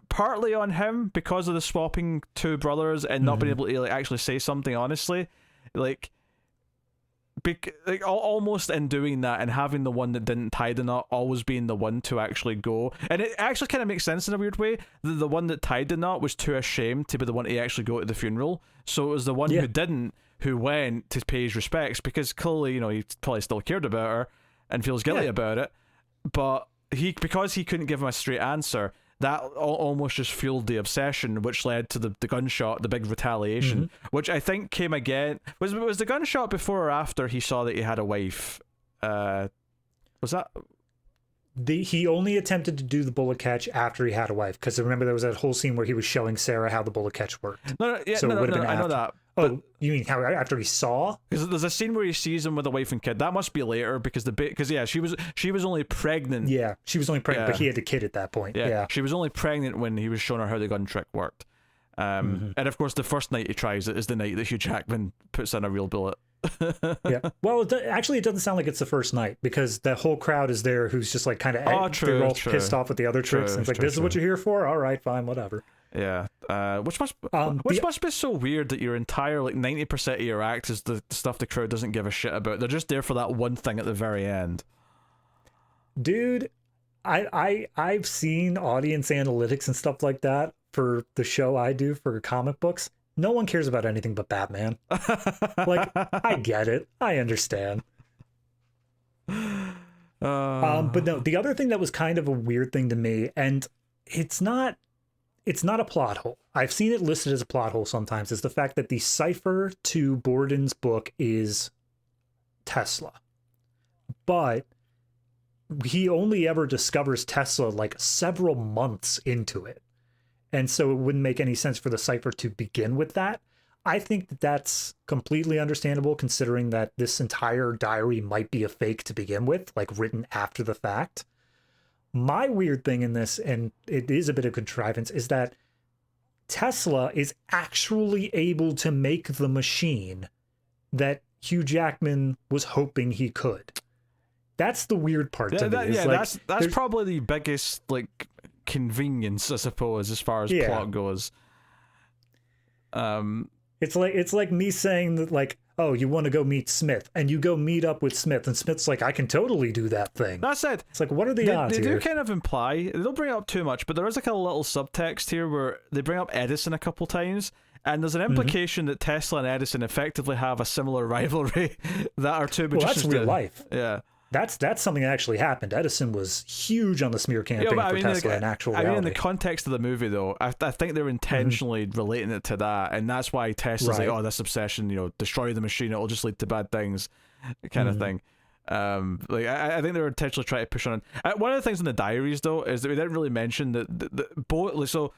Speaker 1: partly on him because of the swapping 2 brothers and not being able to like actually say something honestly, like almost in doing that and having the one that didn't tie the knot always being the one to actually go. And it actually kind of makes sense in a weird way. The one that tied the knot was too ashamed to be the one to actually go to the funeral. So it was the one who didn't, who went to pay his respects, because clearly, you know, he probably still cared about her and feels guilty about it. But because he couldn't give him a straight answer, that almost just fueled the obsession, which led to the gunshot, the big retaliation, which I think came again. Was the gunshot before or after he saw that he had a wife? Was that?
Speaker 2: He only attempted to do the bullet catch after he had a wife, because remember there was that whole scene where he was showing Sarah how the bullet catch worked.
Speaker 1: No, I know that.
Speaker 2: Oh, you mean how after he saw?
Speaker 1: Because there's a scene where he sees him with a wife and kid. That must be later because she was only pregnant.
Speaker 2: Yeah, she was only pregnant, but he had a kid at that point. Yeah,
Speaker 1: she was only pregnant when he was showing her how the gun trick worked. And of course, the first night he tries it is the night that Hugh Jackman puts in a real bullet.
Speaker 2: Yeah. Well, actually, it doesn't sound like it's the first night, because the whole crowd is there who's just like kind of they're all pissed off with the other tricks. And it's like, this is what you're here for? All right, fine, whatever.
Speaker 1: Yeah. Which must be so weird that your entire 90% of your act is the stuff the crowd doesn't give a shit about. They're just there for that one thing at the very end.
Speaker 2: Dude, I've seen audience analytics and stuff like that for the show I do for comic books. No one cares about anything but Batman. Like, I get it. I understand. But no, the other thing that was kind of a weird thing to me, and it's not a plot hole. I've seen it listed as a plot hole sometimes, is the fact that the cipher to Borden's book is Tesla. But he only ever discovers Tesla like several months into it. And so it wouldn't make any sense for the cipher to begin with that. I think that that's completely understandable, considering that this entire diary might be a fake to begin with, like written after the fact. My weird thing in this, and it is a bit of contrivance, is that Tesla is actually able to make the machine that Hugh Jackman was hoping he could. That's the weird part to me.
Speaker 1: That's probably the biggest convenience, I suppose, as far as plot goes.
Speaker 2: It's like me saying that, oh, you want to go meet Smith, and you go meet up with Smith, and Smith's like, I can totally do that thing.
Speaker 1: That's it.
Speaker 2: It's like, what are the odds
Speaker 1: here?
Speaker 2: They
Speaker 1: do kind of imply, they don't bring it up too much, but there is a little subtext here where they bring up Edison a couple times, and there's an implication that Tesla and Edison effectively have a similar rivalry that are two magicians.
Speaker 2: Well, that's real life.
Speaker 1: Yeah.
Speaker 2: That's something that actually happened. Edison was huge on the smear campaign for Tesla in actual reality.
Speaker 1: In the context of the movie, though, I think they're intentionally relating it to that, and that's why Tesla's like, oh, this obsession, destroy the machine, it'll just lead to bad things, kind of thing. I think they were intentionally trying to push on. One of the things in the diaries, though, is that we didn't really mention that both. So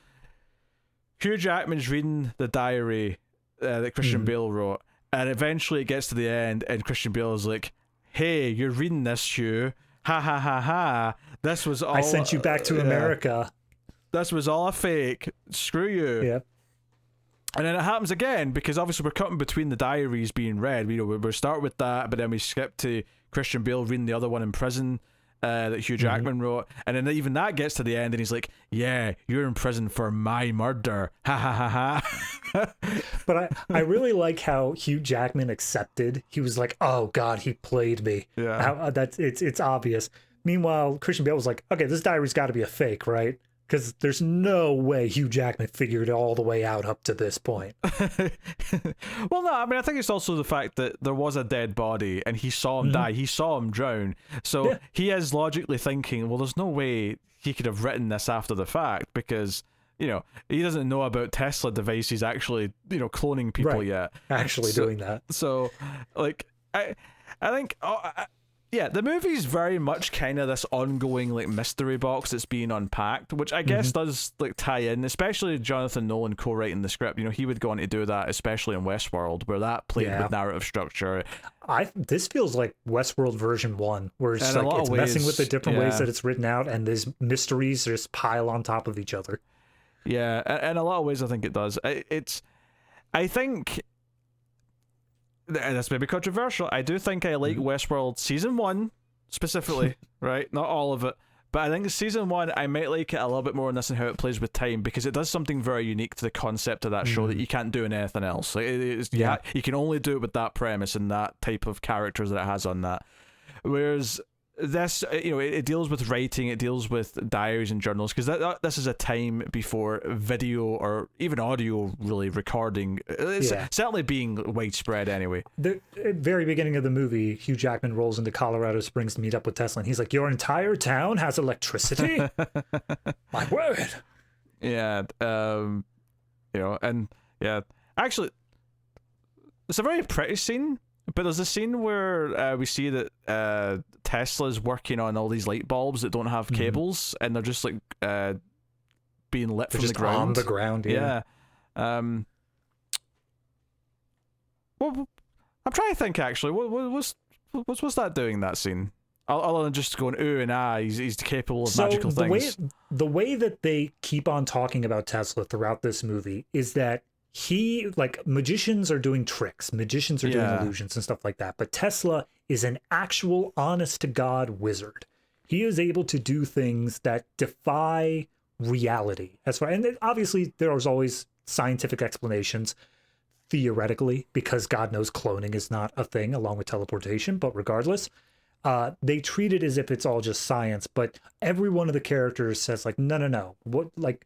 Speaker 1: Hugh Jackman's reading the diary that Christian Bale wrote, and eventually it gets to the end, and Christian Bale is like, hey, you're reading this, Hugh. ha ha ha ha, this was all,
Speaker 2: I sent you back to America.
Speaker 1: This was all a fake. Screw you.
Speaker 2: Yeah.
Speaker 1: And then it happens again, because obviously we're cutting between the diaries being read. We start with that, but then we skip to Christian Bale reading the other one in prison that Hugh Jackman wrote. And then even that gets to the end, and he's like, yeah, you're in prison for my murder. Ha ha ha ha.
Speaker 2: But I really like how Hugh Jackman accepted. He was like, oh, God, he played me.
Speaker 1: Yeah.
Speaker 2: It's obvious. Meanwhile, Christian Bale was like, okay, this diary's got to be a fake, right? Because there's no way Hugh Jackman figured it all the way out up to this point.
Speaker 1: Well, no, I mean, I think it's also the fact that there was a dead body and he saw him die. He saw him drown. So he is logically thinking, well, there's no way he could have written this after the fact, because, you know, he doesn't know about Tesla devices actually, you know, cloning people yet.
Speaker 2: Actually doing that.
Speaker 1: So, like, I think... yeah, the movie's very much kind of this ongoing like mystery box that's being unpacked, which I guess does like tie in, especially Jonathan Nolan co-writing the script. You know, he would go on to do that, especially in Westworld, where that played with narrative structure.
Speaker 2: This feels like Westworld version 1, where it's like it's messing with the different ways that it's written out, and these mysteries just pile on top of each other.
Speaker 1: Yeah, in a lot of ways, I think it does. I think. This may be controversial. I do think I like Westworld season 1 specifically, right? Not all of it, but I think season 1 I might like it a little bit more in this and how it plays with time, because it does something very unique to the concept of that show that you can't do in anything else. Like you can only do it with that premise and that type of characters that it has on that. Whereas this, you know, it deals with writing, it deals with diaries and journals, because this is a time before video or even audio really recording. It's certainly being widespread anyway.
Speaker 2: The very beginning of the movie, Hugh Jackman rolls into Colorado Springs to meet up with Tesla, and he's like, your entire town has electricity? My word.
Speaker 1: Yeah. You know, and yeah, actually, it's a very pretty scene. But there's a scene where we see that Tesla's working on all these light bulbs that don't have cables, and they're just like being lit from the ground.
Speaker 2: On the ground,
Speaker 1: yeah. Well, I'm trying to think actually. What's that doing, that scene? Other than just going ooh and ah, he's capable of magical things.
Speaker 2: The way that they keep on talking about Tesla throughout this movie is that magicians are doing tricks, magicians are doing illusions and stuff like that, but Tesla is an actual honest-to-God wizard. He is able to do things that defy reality. And obviously there's always scientific explanations, theoretically, because God knows cloning is not a thing along with teleportation, but regardless, they treat it as if it's all just science, but every one of the characters says like, no, what, like,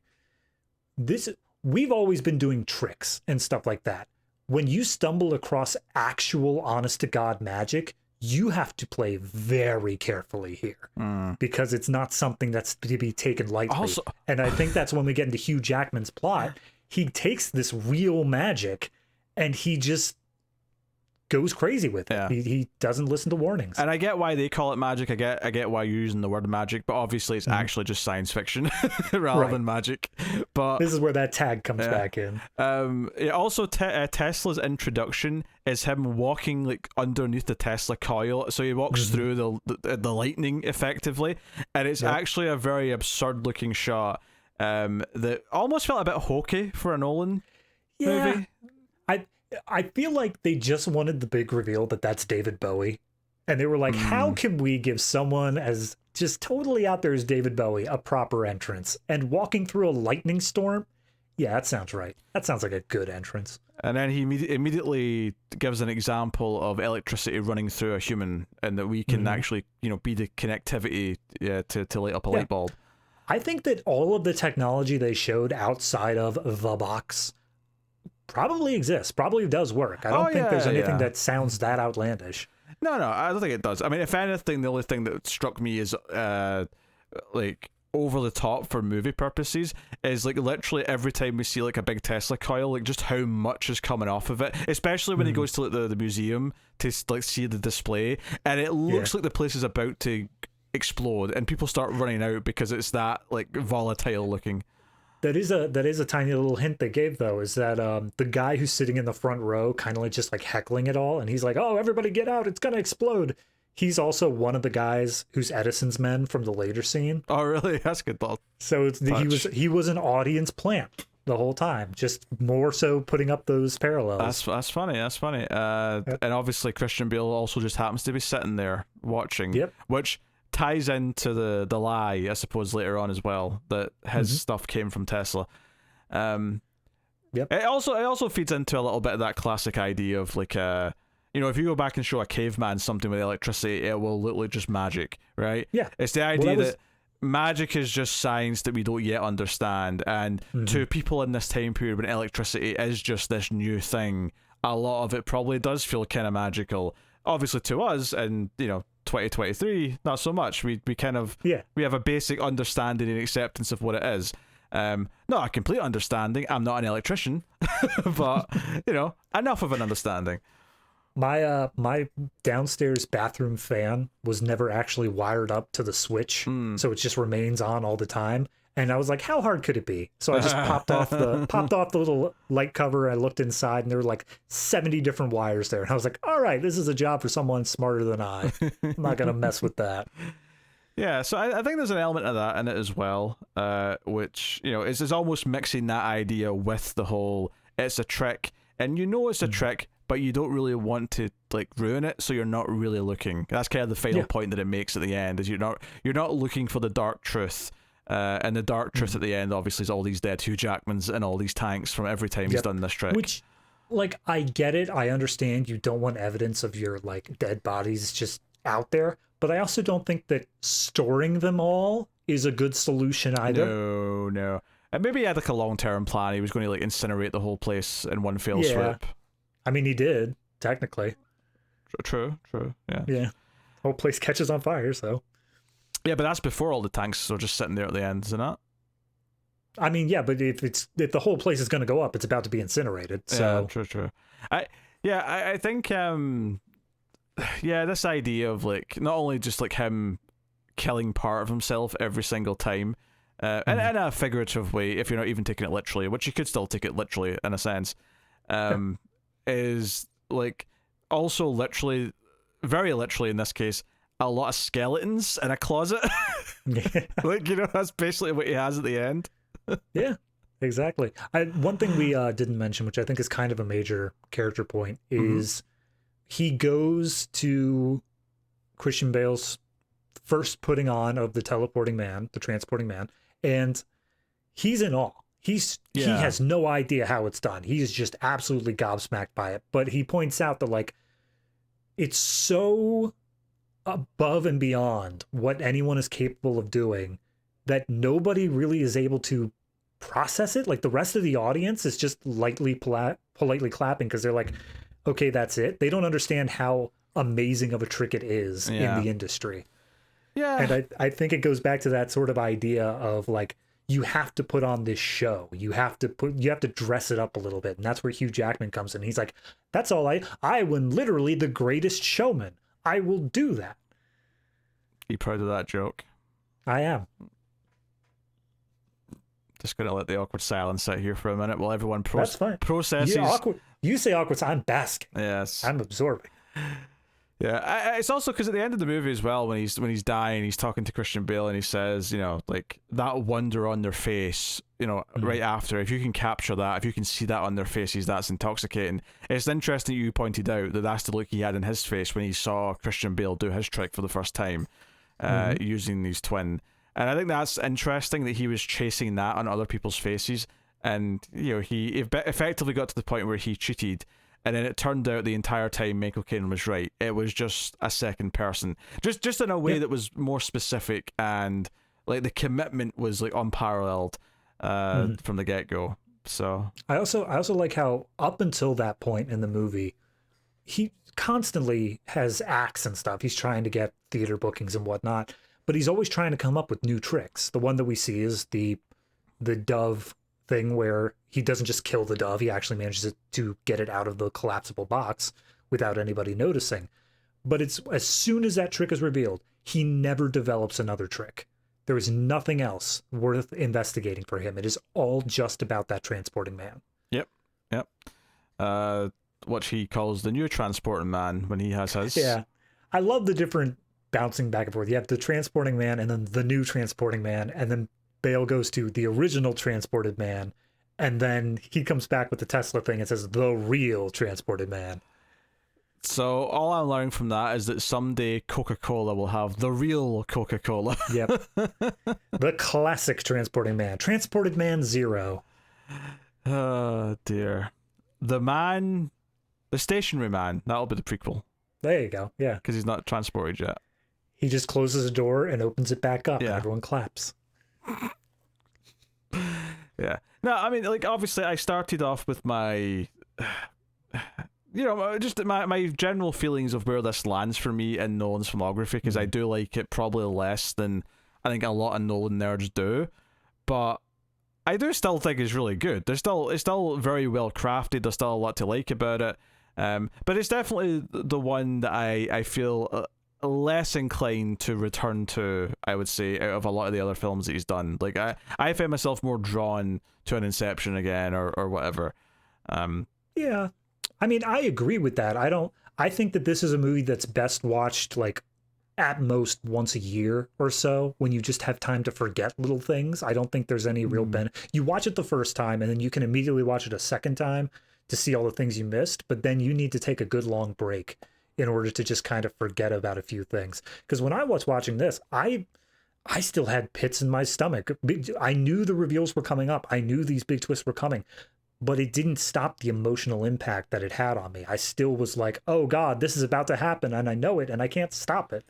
Speaker 2: this... We've always been doing tricks and stuff like that. When you stumble across actual honest-to-God magic, you have to play very carefully here, because it's not something that's to be taken lightly. And I think that's when we get into Hugh Jackman's plot. He takes this real magic and he just goes crazy with it. Yeah. He doesn't listen to warnings.
Speaker 1: And I get why they call it magic. I get why you're using the word magic, but obviously it's actually just science fiction rather than magic. But
Speaker 2: this is where that tag comes back in.
Speaker 1: Also, Tesla's introduction is him walking like underneath the Tesla coil. So he walks through the lightning effectively, and it's actually a very absurd looking shot that almost felt a bit hokey for a Nolan movie.
Speaker 2: I feel like they just wanted the big reveal that that's David Bowie. And they were like, how can we give someone as just totally out there as David Bowie a proper entrance? And walking through a lightning storm? Yeah, that sounds right. That sounds like a good entrance.
Speaker 1: And then he immediately gives an example of electricity running through a human, and that we can actually, you know, be the connectivity to light up a light bulb.
Speaker 2: I think that all of the technology they showed outside of the box probably exists, probably does work. I don't think there's anything that sounds that outlandish.
Speaker 1: No, I don't think it does. I mean, if anything, the only thing that struck me is like over the top for movie purposes is like literally every time we see like a big Tesla coil, like just how much is coming off of it, especially when he goes to like the museum to like see the display, and it looks like the place is about to explode and people start running out because it's that like volatile looking.
Speaker 2: That is a tiny little hint they gave, though, is that the guy who's sitting in the front row kind of like just like heckling it all, and he's like, oh, everybody get out, it's gonna explode. he's also one of the guys who's Edison's men from the later scene.
Speaker 1: Oh, really? That's good thought.
Speaker 2: So he was an audience plant the whole time, just more so putting up those parallels.
Speaker 1: That's funny. And obviously Christian Bale also just happens to be sitting there watching, which ties into the lie, I suppose, later on as well, that his stuff came from Tesla. It also feeds into a little bit of that classic idea of like if you go back and show a caveman something with electricity, it will look like just magic, right?
Speaker 2: Yeah.
Speaker 1: It's the idea that magic is just science that we don't yet understand, and to people in this time period when electricity is just this new thing, a lot of it probably does feel kind of magical. Obviously to us, and 2023, not so much. We kind of we have a basic understanding and acceptance of what it is. Not a complete understanding. I'm not an electrician, but enough of an understanding.
Speaker 2: My downstairs bathroom fan was never actually wired up to the switch, so it just remains on all the time. And I was like, how hard could it be? So I just popped off the little light cover. I looked inside, and there were like 70 different wires there. And I was like, all right, this is a job for someone smarter than I. I'm not gonna mess with that.
Speaker 1: Yeah, so I think there's an element of that in it as well, which is almost mixing that idea with the whole it's a trick, and it's a trick, but you don't really want to like ruin it, so you're not really looking. That's kind of the final point that it makes at the end, is you're not looking for the dark truth, and the dark truth at the end obviously is all these dead Hugh Jackmans and all these tanks from every time he's done this trick.
Speaker 2: Which, like, I get it, I understand you don't want evidence of your like dead bodies just out there, but I also don't think that storing them all is a good solution either.
Speaker 1: No. And maybe he had like a long-term plan. He was going to like incinerate the whole place in one fell swoop.
Speaker 2: I mean, he did, technically.
Speaker 1: True.
Speaker 2: Yeah. Whole place catches on fire, so.
Speaker 1: Yeah, but that's before all the tanks are just sitting there at the end, isn't it?
Speaker 2: I mean, yeah, but if the whole place is going to go up, it's about to be incinerated. So
Speaker 1: yeah, true. I think this idea of like not only just like him killing part of himself every single time, in a figurative way, if you're not even taking it literally, which you could still take it literally in a sense, is like also literally, very literally in this case, a lot of skeletons in a closet. Like, that's basically what he has at the end.
Speaker 2: Yeah, exactly. One thing we didn't mention, which I think is kind of a major character point, is he goes to Christian Bale's first putting on of the transporting man, and he's in awe. He has no idea how it's done. He's just absolutely gobsmacked by it. But he points out that like it's so above and beyond what anyone is capable of doing that nobody really is able to process it. Like the rest of the audience is just politely clapping because they're like, okay, that's it. They don't understand how amazing of a trick it is in the industry. Yeah. And I think it goes back to that sort of idea of like, you have to put on this show. You have to dress it up a little bit. And that's where Hugh Jackman comes in. He's like, that's all I am literally the greatest showman. I will do that.
Speaker 1: You proud of that joke?
Speaker 2: I am.
Speaker 1: Just gonna let the awkward silence sit here for a minute while everyone
Speaker 2: That's fine.
Speaker 1: processes.
Speaker 2: You say awkward, I'm basking.
Speaker 1: Yes.
Speaker 2: I'm absorbing.
Speaker 1: Yeah, it's also because at the end of the movie as well, when he's dying, he's talking to Christian Bale and he says, like that wonder on their face, right after, if you can capture that, if you can see that on their faces, that's intoxicating. It's interesting you pointed out that that's the look he had in his face when he saw Christian Bale do his trick for the first time, using these twin. And I think that's interesting that he was chasing that on other people's faces, and he effectively got to the point where he cheated. And then it turned out the entire time Michael Caine was right. It was just a second person, just in a way that was more specific, and like the commitment was like unparalleled from the get go. So
Speaker 2: I also like how up until that point in the movie, he constantly has acts and stuff. He's trying to get theater bookings and whatnot, but he's always trying to come up with new tricks. The one that we see is the dove thing where he doesn't just kill the dove, he actually manages to get it out of the collapsible box without anybody noticing. But it's as soon as that trick is revealed, he never develops another trick. There is nothing else worth investigating for him. It is all just about that transporting man.
Speaker 1: Yep. What he calls the new transporting man when he has his.
Speaker 2: Yeah. I love the different bouncing back and forth. You have the transporting man and then the new transporting man, and then Bale goes to the original transported man, and then he comes back with the Tesla thing and says the real transported man.
Speaker 1: So all I'm learning from that is that someday Coca-Cola will have the real Coca-Cola.
Speaker 2: Yep. The classic transporting man. Transported man 0.
Speaker 1: Oh dear. The stationary man, that'll be the prequel.
Speaker 2: There you go. Yeah.
Speaker 1: Because he's not transported yet.
Speaker 2: He just closes a door and opens it back up,
Speaker 1: yeah.
Speaker 2: and everyone claps.
Speaker 1: Yeah. No, I mean, like, obviously I started off with my... just my general feelings of where this lands for me in Nolan's filmography, because I do like it probably less than I think a lot of Nolan nerds do, but I do still think it's really good. It's still very well crafted. There's still a lot to like about it, but it's definitely the one that I feel less inclined to return to, I would say, out of a lot of the other films that he's done. Like I find myself more drawn to an Inception again or whatever.
Speaker 2: Yeah. I mean, I agree with that. I think that this is a movie that's best watched like at most once a year or so, when you just have time to forget little things. I don't think there's any real benefit. You watch it the first time and then you can immediately watch it a second time to see all the things you missed, but then you need to take a good long break in order to just kind of forget about a few things. Because when I was watching this, I still had pits in my stomach. I knew the reveals were coming up. I knew these big twists were coming, but it didn't stop the emotional impact that it had on me. I still was like, oh God, this is about to happen, and I know it, and I can't stop it.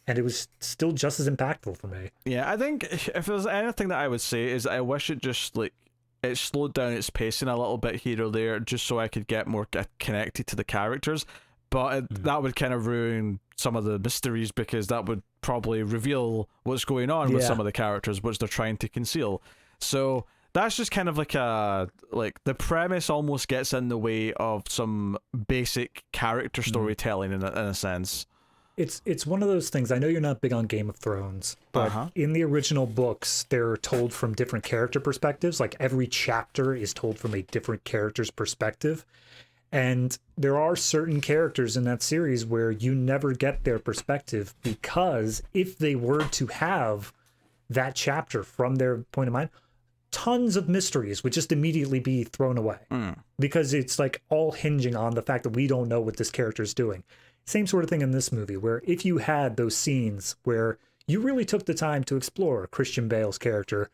Speaker 2: And it was still just as impactful for me.
Speaker 1: Yeah, I think if there's anything that I would say is I wish it just, like, it slowed down its pacing a little bit here or there, just so I could get more connected to the characters. But that would kind of ruin some of the mysteries, because that would probably reveal what's going on with some of the characters, which they're trying to conceal. So that's just kind of like the premise almost gets in the way of some basic character storytelling in a sense.
Speaker 2: It's one of those things. I know you're not big on Game of Thrones, but in the original books, they're told from different character perspectives. Like every chapter is told from a different character's perspective. And there are certain characters in that series where you never get their perspective, because if they were to have that chapter from their point of mind, tons of mysteries would just immediately be thrown away, because it's like all hinging on the fact that we don't know what this character is doing. Same sort of thing in this movie, where if you had those scenes where you really took the time to explore Christian Bale's character,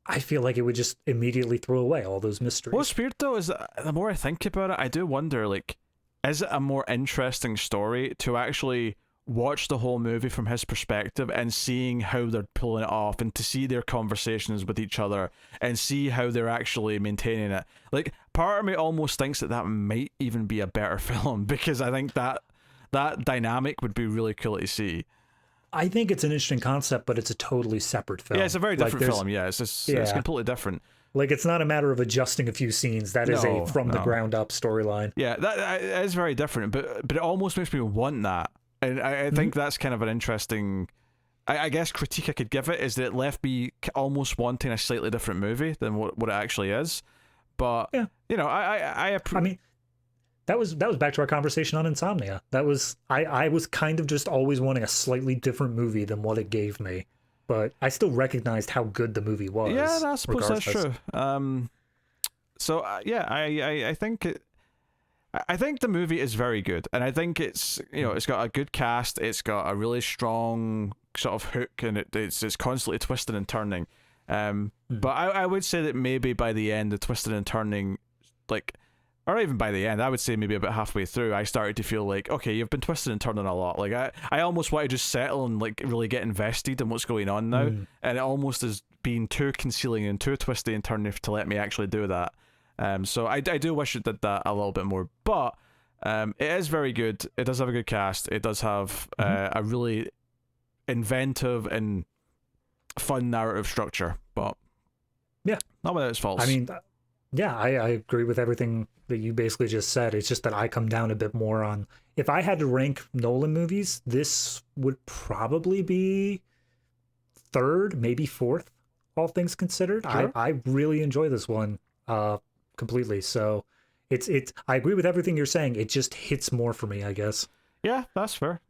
Speaker 2: I feel like it would just immediately throw away all those mysteries.
Speaker 1: What's weird though is that the more I think about it, I do wonder, like, is it a more interesting story to actually watch the whole movie from his perspective and seeing how they're pulling it off, and to see their conversations with each other and see how they're actually maintaining it? Like, part of me almost thinks that might even be a better film, because I think that dynamic would be really cool to see.
Speaker 2: I think it's an interesting concept, but it's a totally separate film.
Speaker 1: Yeah, it's a very different film. Yeah, it's completely different.
Speaker 2: Like, it's not a matter of adjusting a few scenes. That is a from the ground up storyline.
Speaker 1: Yeah, that is very different, but it almost makes me want that. And I think that's kind of an interesting, I guess, critique I could give it, is that it left me almost wanting a slightly different movie than what it actually is. But, I mean, that was back to our conversation on Insomnia. That was, I was kind of just always wanting a slightly different movie than what it gave me, but I still recognized how good the movie was. Yeah, I suppose that's true. I think the movie is very good, and I think it's it's got a good cast, it's got a really strong sort of hook, and it's constantly twisting and turning. But I would say that maybe by the end, the twisting and turning, like, or even by the end, I would say maybe about halfway through, I started to feel like, okay, you've been twisting and turning a lot. Like, I almost want to just settle and, like, really get invested in what's going on now. And it almost is being too concealing and too twisty and turning to let me actually do that. So I do wish it did that a little bit more. But it is very good. It does have a good cast. It does have a really inventive and fun narrative structure. But yeah, not without its faults.
Speaker 2: I mean, yeah, I agree with everything that you basically just said. It's just that I come down a bit more on, if I had to rank Nolan movies, this would probably be third, maybe fourth, all things considered. Sure. I really enjoy this one completely. So it's I agree with everything you're saying. It just hits more for me, I guess.
Speaker 1: Yeah, that's fair.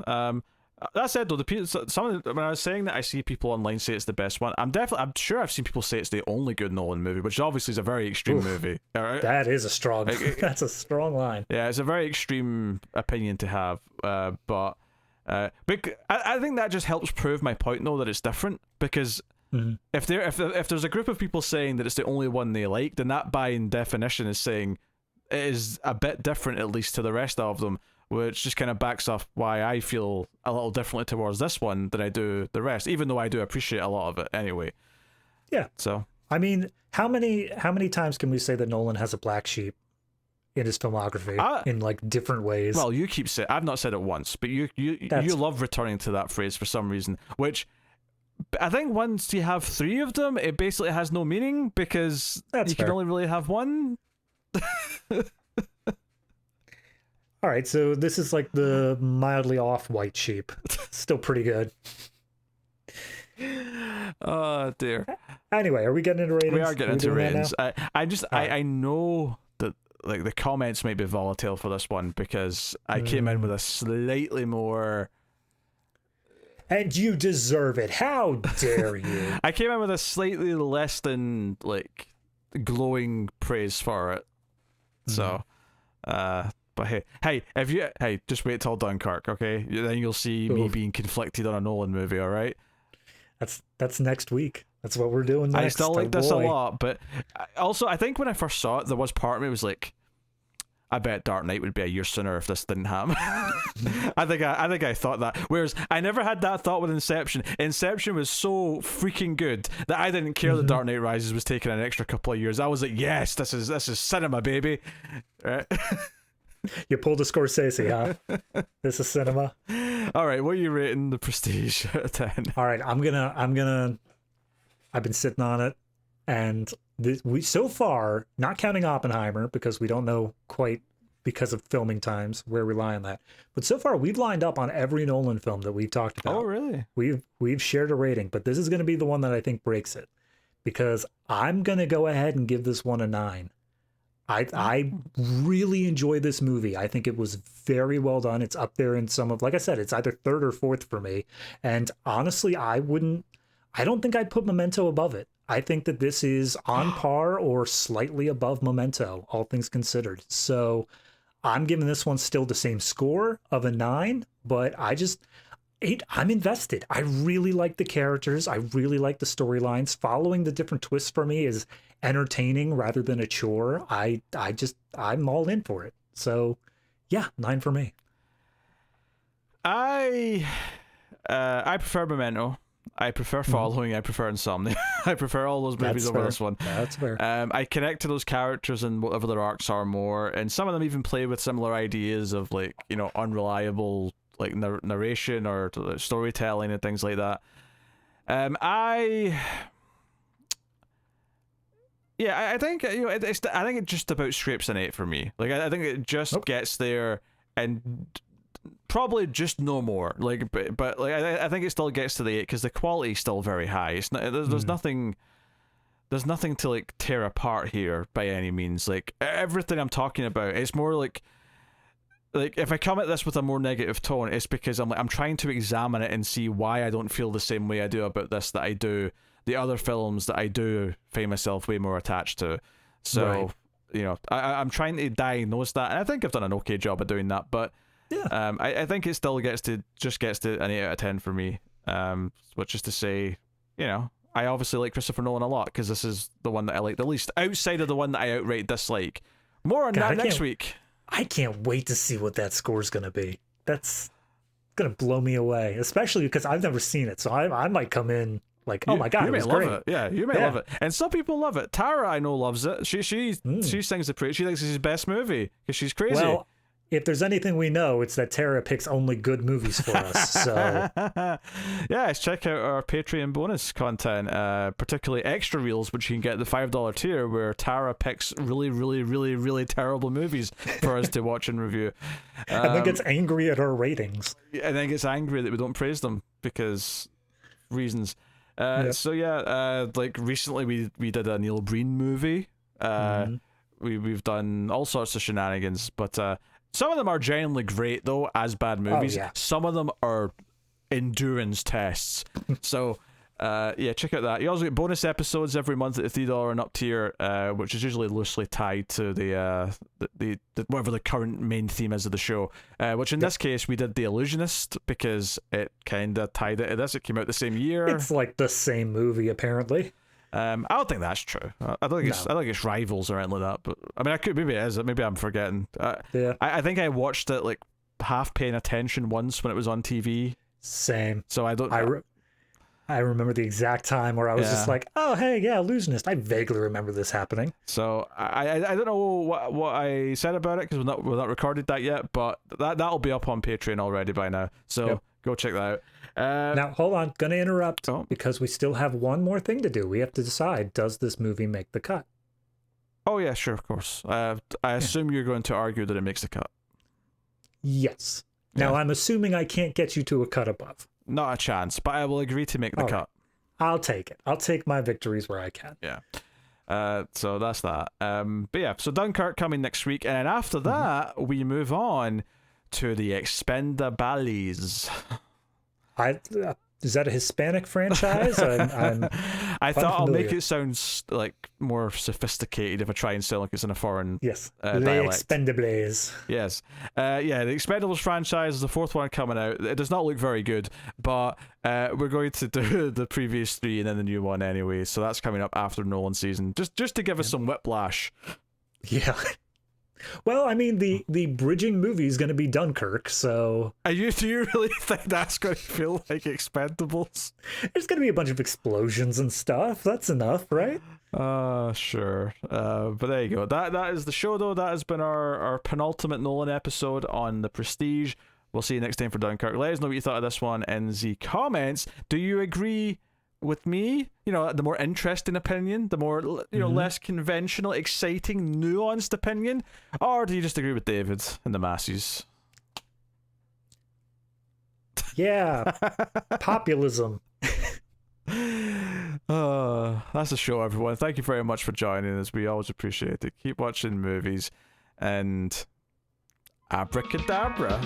Speaker 1: That said, though, when I was saying that I see people online say it's the best one, I'm sure I've seen people say it's the only good Nolan movie, which obviously is a very extreme movie.
Speaker 2: That is a strong. That's a strong line.
Speaker 1: Yeah, it's a very extreme opinion to have, but I think that just helps prove my point, though, that it's different, because if there's a group of people saying that it's the only one they like, then that by definition is saying it is a bit different, at least to the rest of them, which just kind of backs off why I feel a little differently towards this one than I do the rest, even though I do appreciate a lot of it anyway.
Speaker 2: Yeah.
Speaker 1: So
Speaker 2: I mean, how many times can we say that Nolan has a black sheep in his filmography in like different ways?
Speaker 1: Well, you keep saying, I've not said it once, but you love returning to that phrase for some reason, which I think once you have 3 of them, it basically has no meaning, because you can only really have one.
Speaker 2: All right, so this is like the mildly off white sheep. Still pretty good.
Speaker 1: Oh dear.
Speaker 2: Anyway, are we getting into ratings?
Speaker 1: We are getting into ratings. I know that like the comments might be volatile for this one, because I came in with a slightly more.
Speaker 2: And you deserve it. How dare you?
Speaker 1: I came in with a slightly less than like glowing praise for it. So, but hey, just wait till Dunkirk, okay? Then you'll see me being conflicted on a Nolan movie, all right?
Speaker 2: That's next week. That's what we're doing next.
Speaker 1: I still like this a lot, but also I think when I first saw it, there was part of me was like, I bet Dark Knight would be a year sooner if this didn't happen. I think I thought that. Whereas I never had that thought with Inception. Inception was so freaking good that I didn't care that Dark Knight Rises was taking an extra couple of years. I was like, yes, this is cinema, baby. Right?
Speaker 2: You pulled a Scorsese, huh? This is cinema.
Speaker 1: All right, what are you rating The Prestige out of 10?
Speaker 2: All right, I've been sitting on it, and we so far, not counting Oppenheimer because we don't know quite because of filming times where we lie on that, but so far we've lined up on every Nolan film that we've talked about.
Speaker 1: Oh, really?
Speaker 2: We've shared a rating, but this is going to be the one that I think breaks it, because I'm going to go ahead and give this one a 9. I really enjoy this movie. I think it was very well done. It's up there in some of, like I said, it's either 3rd or 4th for me. And honestly, I don't think I'd put Memento above it. I think that this is on par or slightly above Memento, all things considered. So I'm giving this one still the same score of a 9, but I'm invested. I really like the characters. I really like the storylines. Following the different twists for me is entertaining rather than a chore. I'm all in for it. So yeah, 9 for me.
Speaker 1: I prefer Memento. I prefer Following. I prefer Insomnia. I prefer all those movies over this one.
Speaker 2: That's fair.
Speaker 1: I connect to those characters and whatever their arcs are more, and some of them even play with similar ideas of like, you know, unreliable like narration or storytelling and things like that. I think, you know, I think it just about scrapes an 8 for me. Like I think it just gets there and probably just no more. Like, but like I think it still gets to the 8 because the quality is still very high. It's not, there's nothing. There's nothing to like tear apart here by any means. Like everything I'm talking about, it's more like if I come at this with a more negative tone, it's because I'm trying to examine it and see why I don't feel the same way I do about this that I do the other films that I do find myself way more attached to. So you know, I'm trying to diagnose that, and I think I've done an okay job of doing that. But yeah, I think it still gets to an 8 out of 10 for me. Which is to say, you know, I obviously like Christopher Nolan a lot because this is the one that I like the least, outside of the one that I outright dislike. More on that next week.
Speaker 2: I can't wait to see what that score's going to be. That's going to blow me away, especially because I've never seen it. So I might come in like, oh my God,
Speaker 1: you may
Speaker 2: it was
Speaker 1: love
Speaker 2: great.
Speaker 1: it. Yeah, you may love it. And some people love it. Tara, I know, loves it. She sings the praise. She thinks it's his best movie because she's crazy.
Speaker 2: Well, if there's anything we know, it's that Tara picks only good movies for us. So
Speaker 1: yes, check out our Patreon bonus content, particularly extra reels, which you can get at the $5 tier, where Tara picks really, really, really, really terrible movies for us to watch and review.
Speaker 2: And then gets angry at our ratings.
Speaker 1: And then gets angry that we don't praise them because reasons. So like recently we did a Neil Breen movie. We've done all sorts of shenanigans, but Some of them are genuinely great, though, as bad movies.
Speaker 2: yeah.
Speaker 1: Some of them are endurance tests. So, yeah, check out that. You also get bonus episodes every month at the $3 and up tier, which is usually loosely tied to the whatever the current main theme is of the show. Which in this case, we did The Illusionist because it kind of tied it to this. It came out the same year.
Speaker 2: It's like the same movie, apparently.
Speaker 1: I don't think that's true. I don't think it's rivals or anything like that. But I mean, maybe it is. Maybe I'm forgetting.
Speaker 2: Yeah.
Speaker 1: I think I watched it like half paying attention once when it was on TV.
Speaker 2: Same.
Speaker 1: So I don't.
Speaker 2: I remember the exact time where I was just like, oh hey, yeah, Illusionist. I vaguely remember this happening.
Speaker 1: So I don't know what I said about it because we're not recorded that yet. But that'll be up on Patreon already by now. So go check that out.
Speaker 2: Now, hold on. Gonna interrupt because we still have one more thing to do. We have to decide, does this movie make the cut?
Speaker 1: Oh, yeah, sure, of course. I assume you're going to argue that it makes the cut.
Speaker 2: Yes. Now, I'm assuming I can't get you to a cut above.
Speaker 1: Not a chance, but I will agree to make the cut.
Speaker 2: I'll take it. I'll take my victories where I can.
Speaker 1: Yeah. So that's that. But yeah, so Dunkirk coming next week. And then after that, we move on to the Expendables.
Speaker 2: Is that a Hispanic franchise?
Speaker 1: I thought I'll make it sound like more sophisticated if I try and sound like it's in a foreign
Speaker 2: Les
Speaker 1: dialect.
Speaker 2: Expendables.
Speaker 1: Yes. Yeah, the Expendables franchise is the fourth one coming out. It does not look very good, but we're going to do the previous three and then the new one anyway. So that's coming up after Nolan season. Just to give us some whiplash.
Speaker 2: Yeah. Well, I mean, the bridging movie is going to be Dunkirk, so... Do
Speaker 1: you really think that's going to feel like Expendables?
Speaker 2: There's going to be a bunch of explosions and stuff. That's enough, right?
Speaker 1: Sure. But there you go. That is the show, though. That has been our penultimate Nolan episode on The Prestige. We'll see you next time for Dunkirk. Let us know what you thought of this one in the comments. Do you agree with me, the more interesting opinion, the more less conventional, exciting, nuanced opinion, or do you just agree with David and the masses?
Speaker 2: Yeah, populism.
Speaker 1: That's the show, everyone. Thank you very much for joining us. We always appreciate it. Keep watching movies and abracadabra.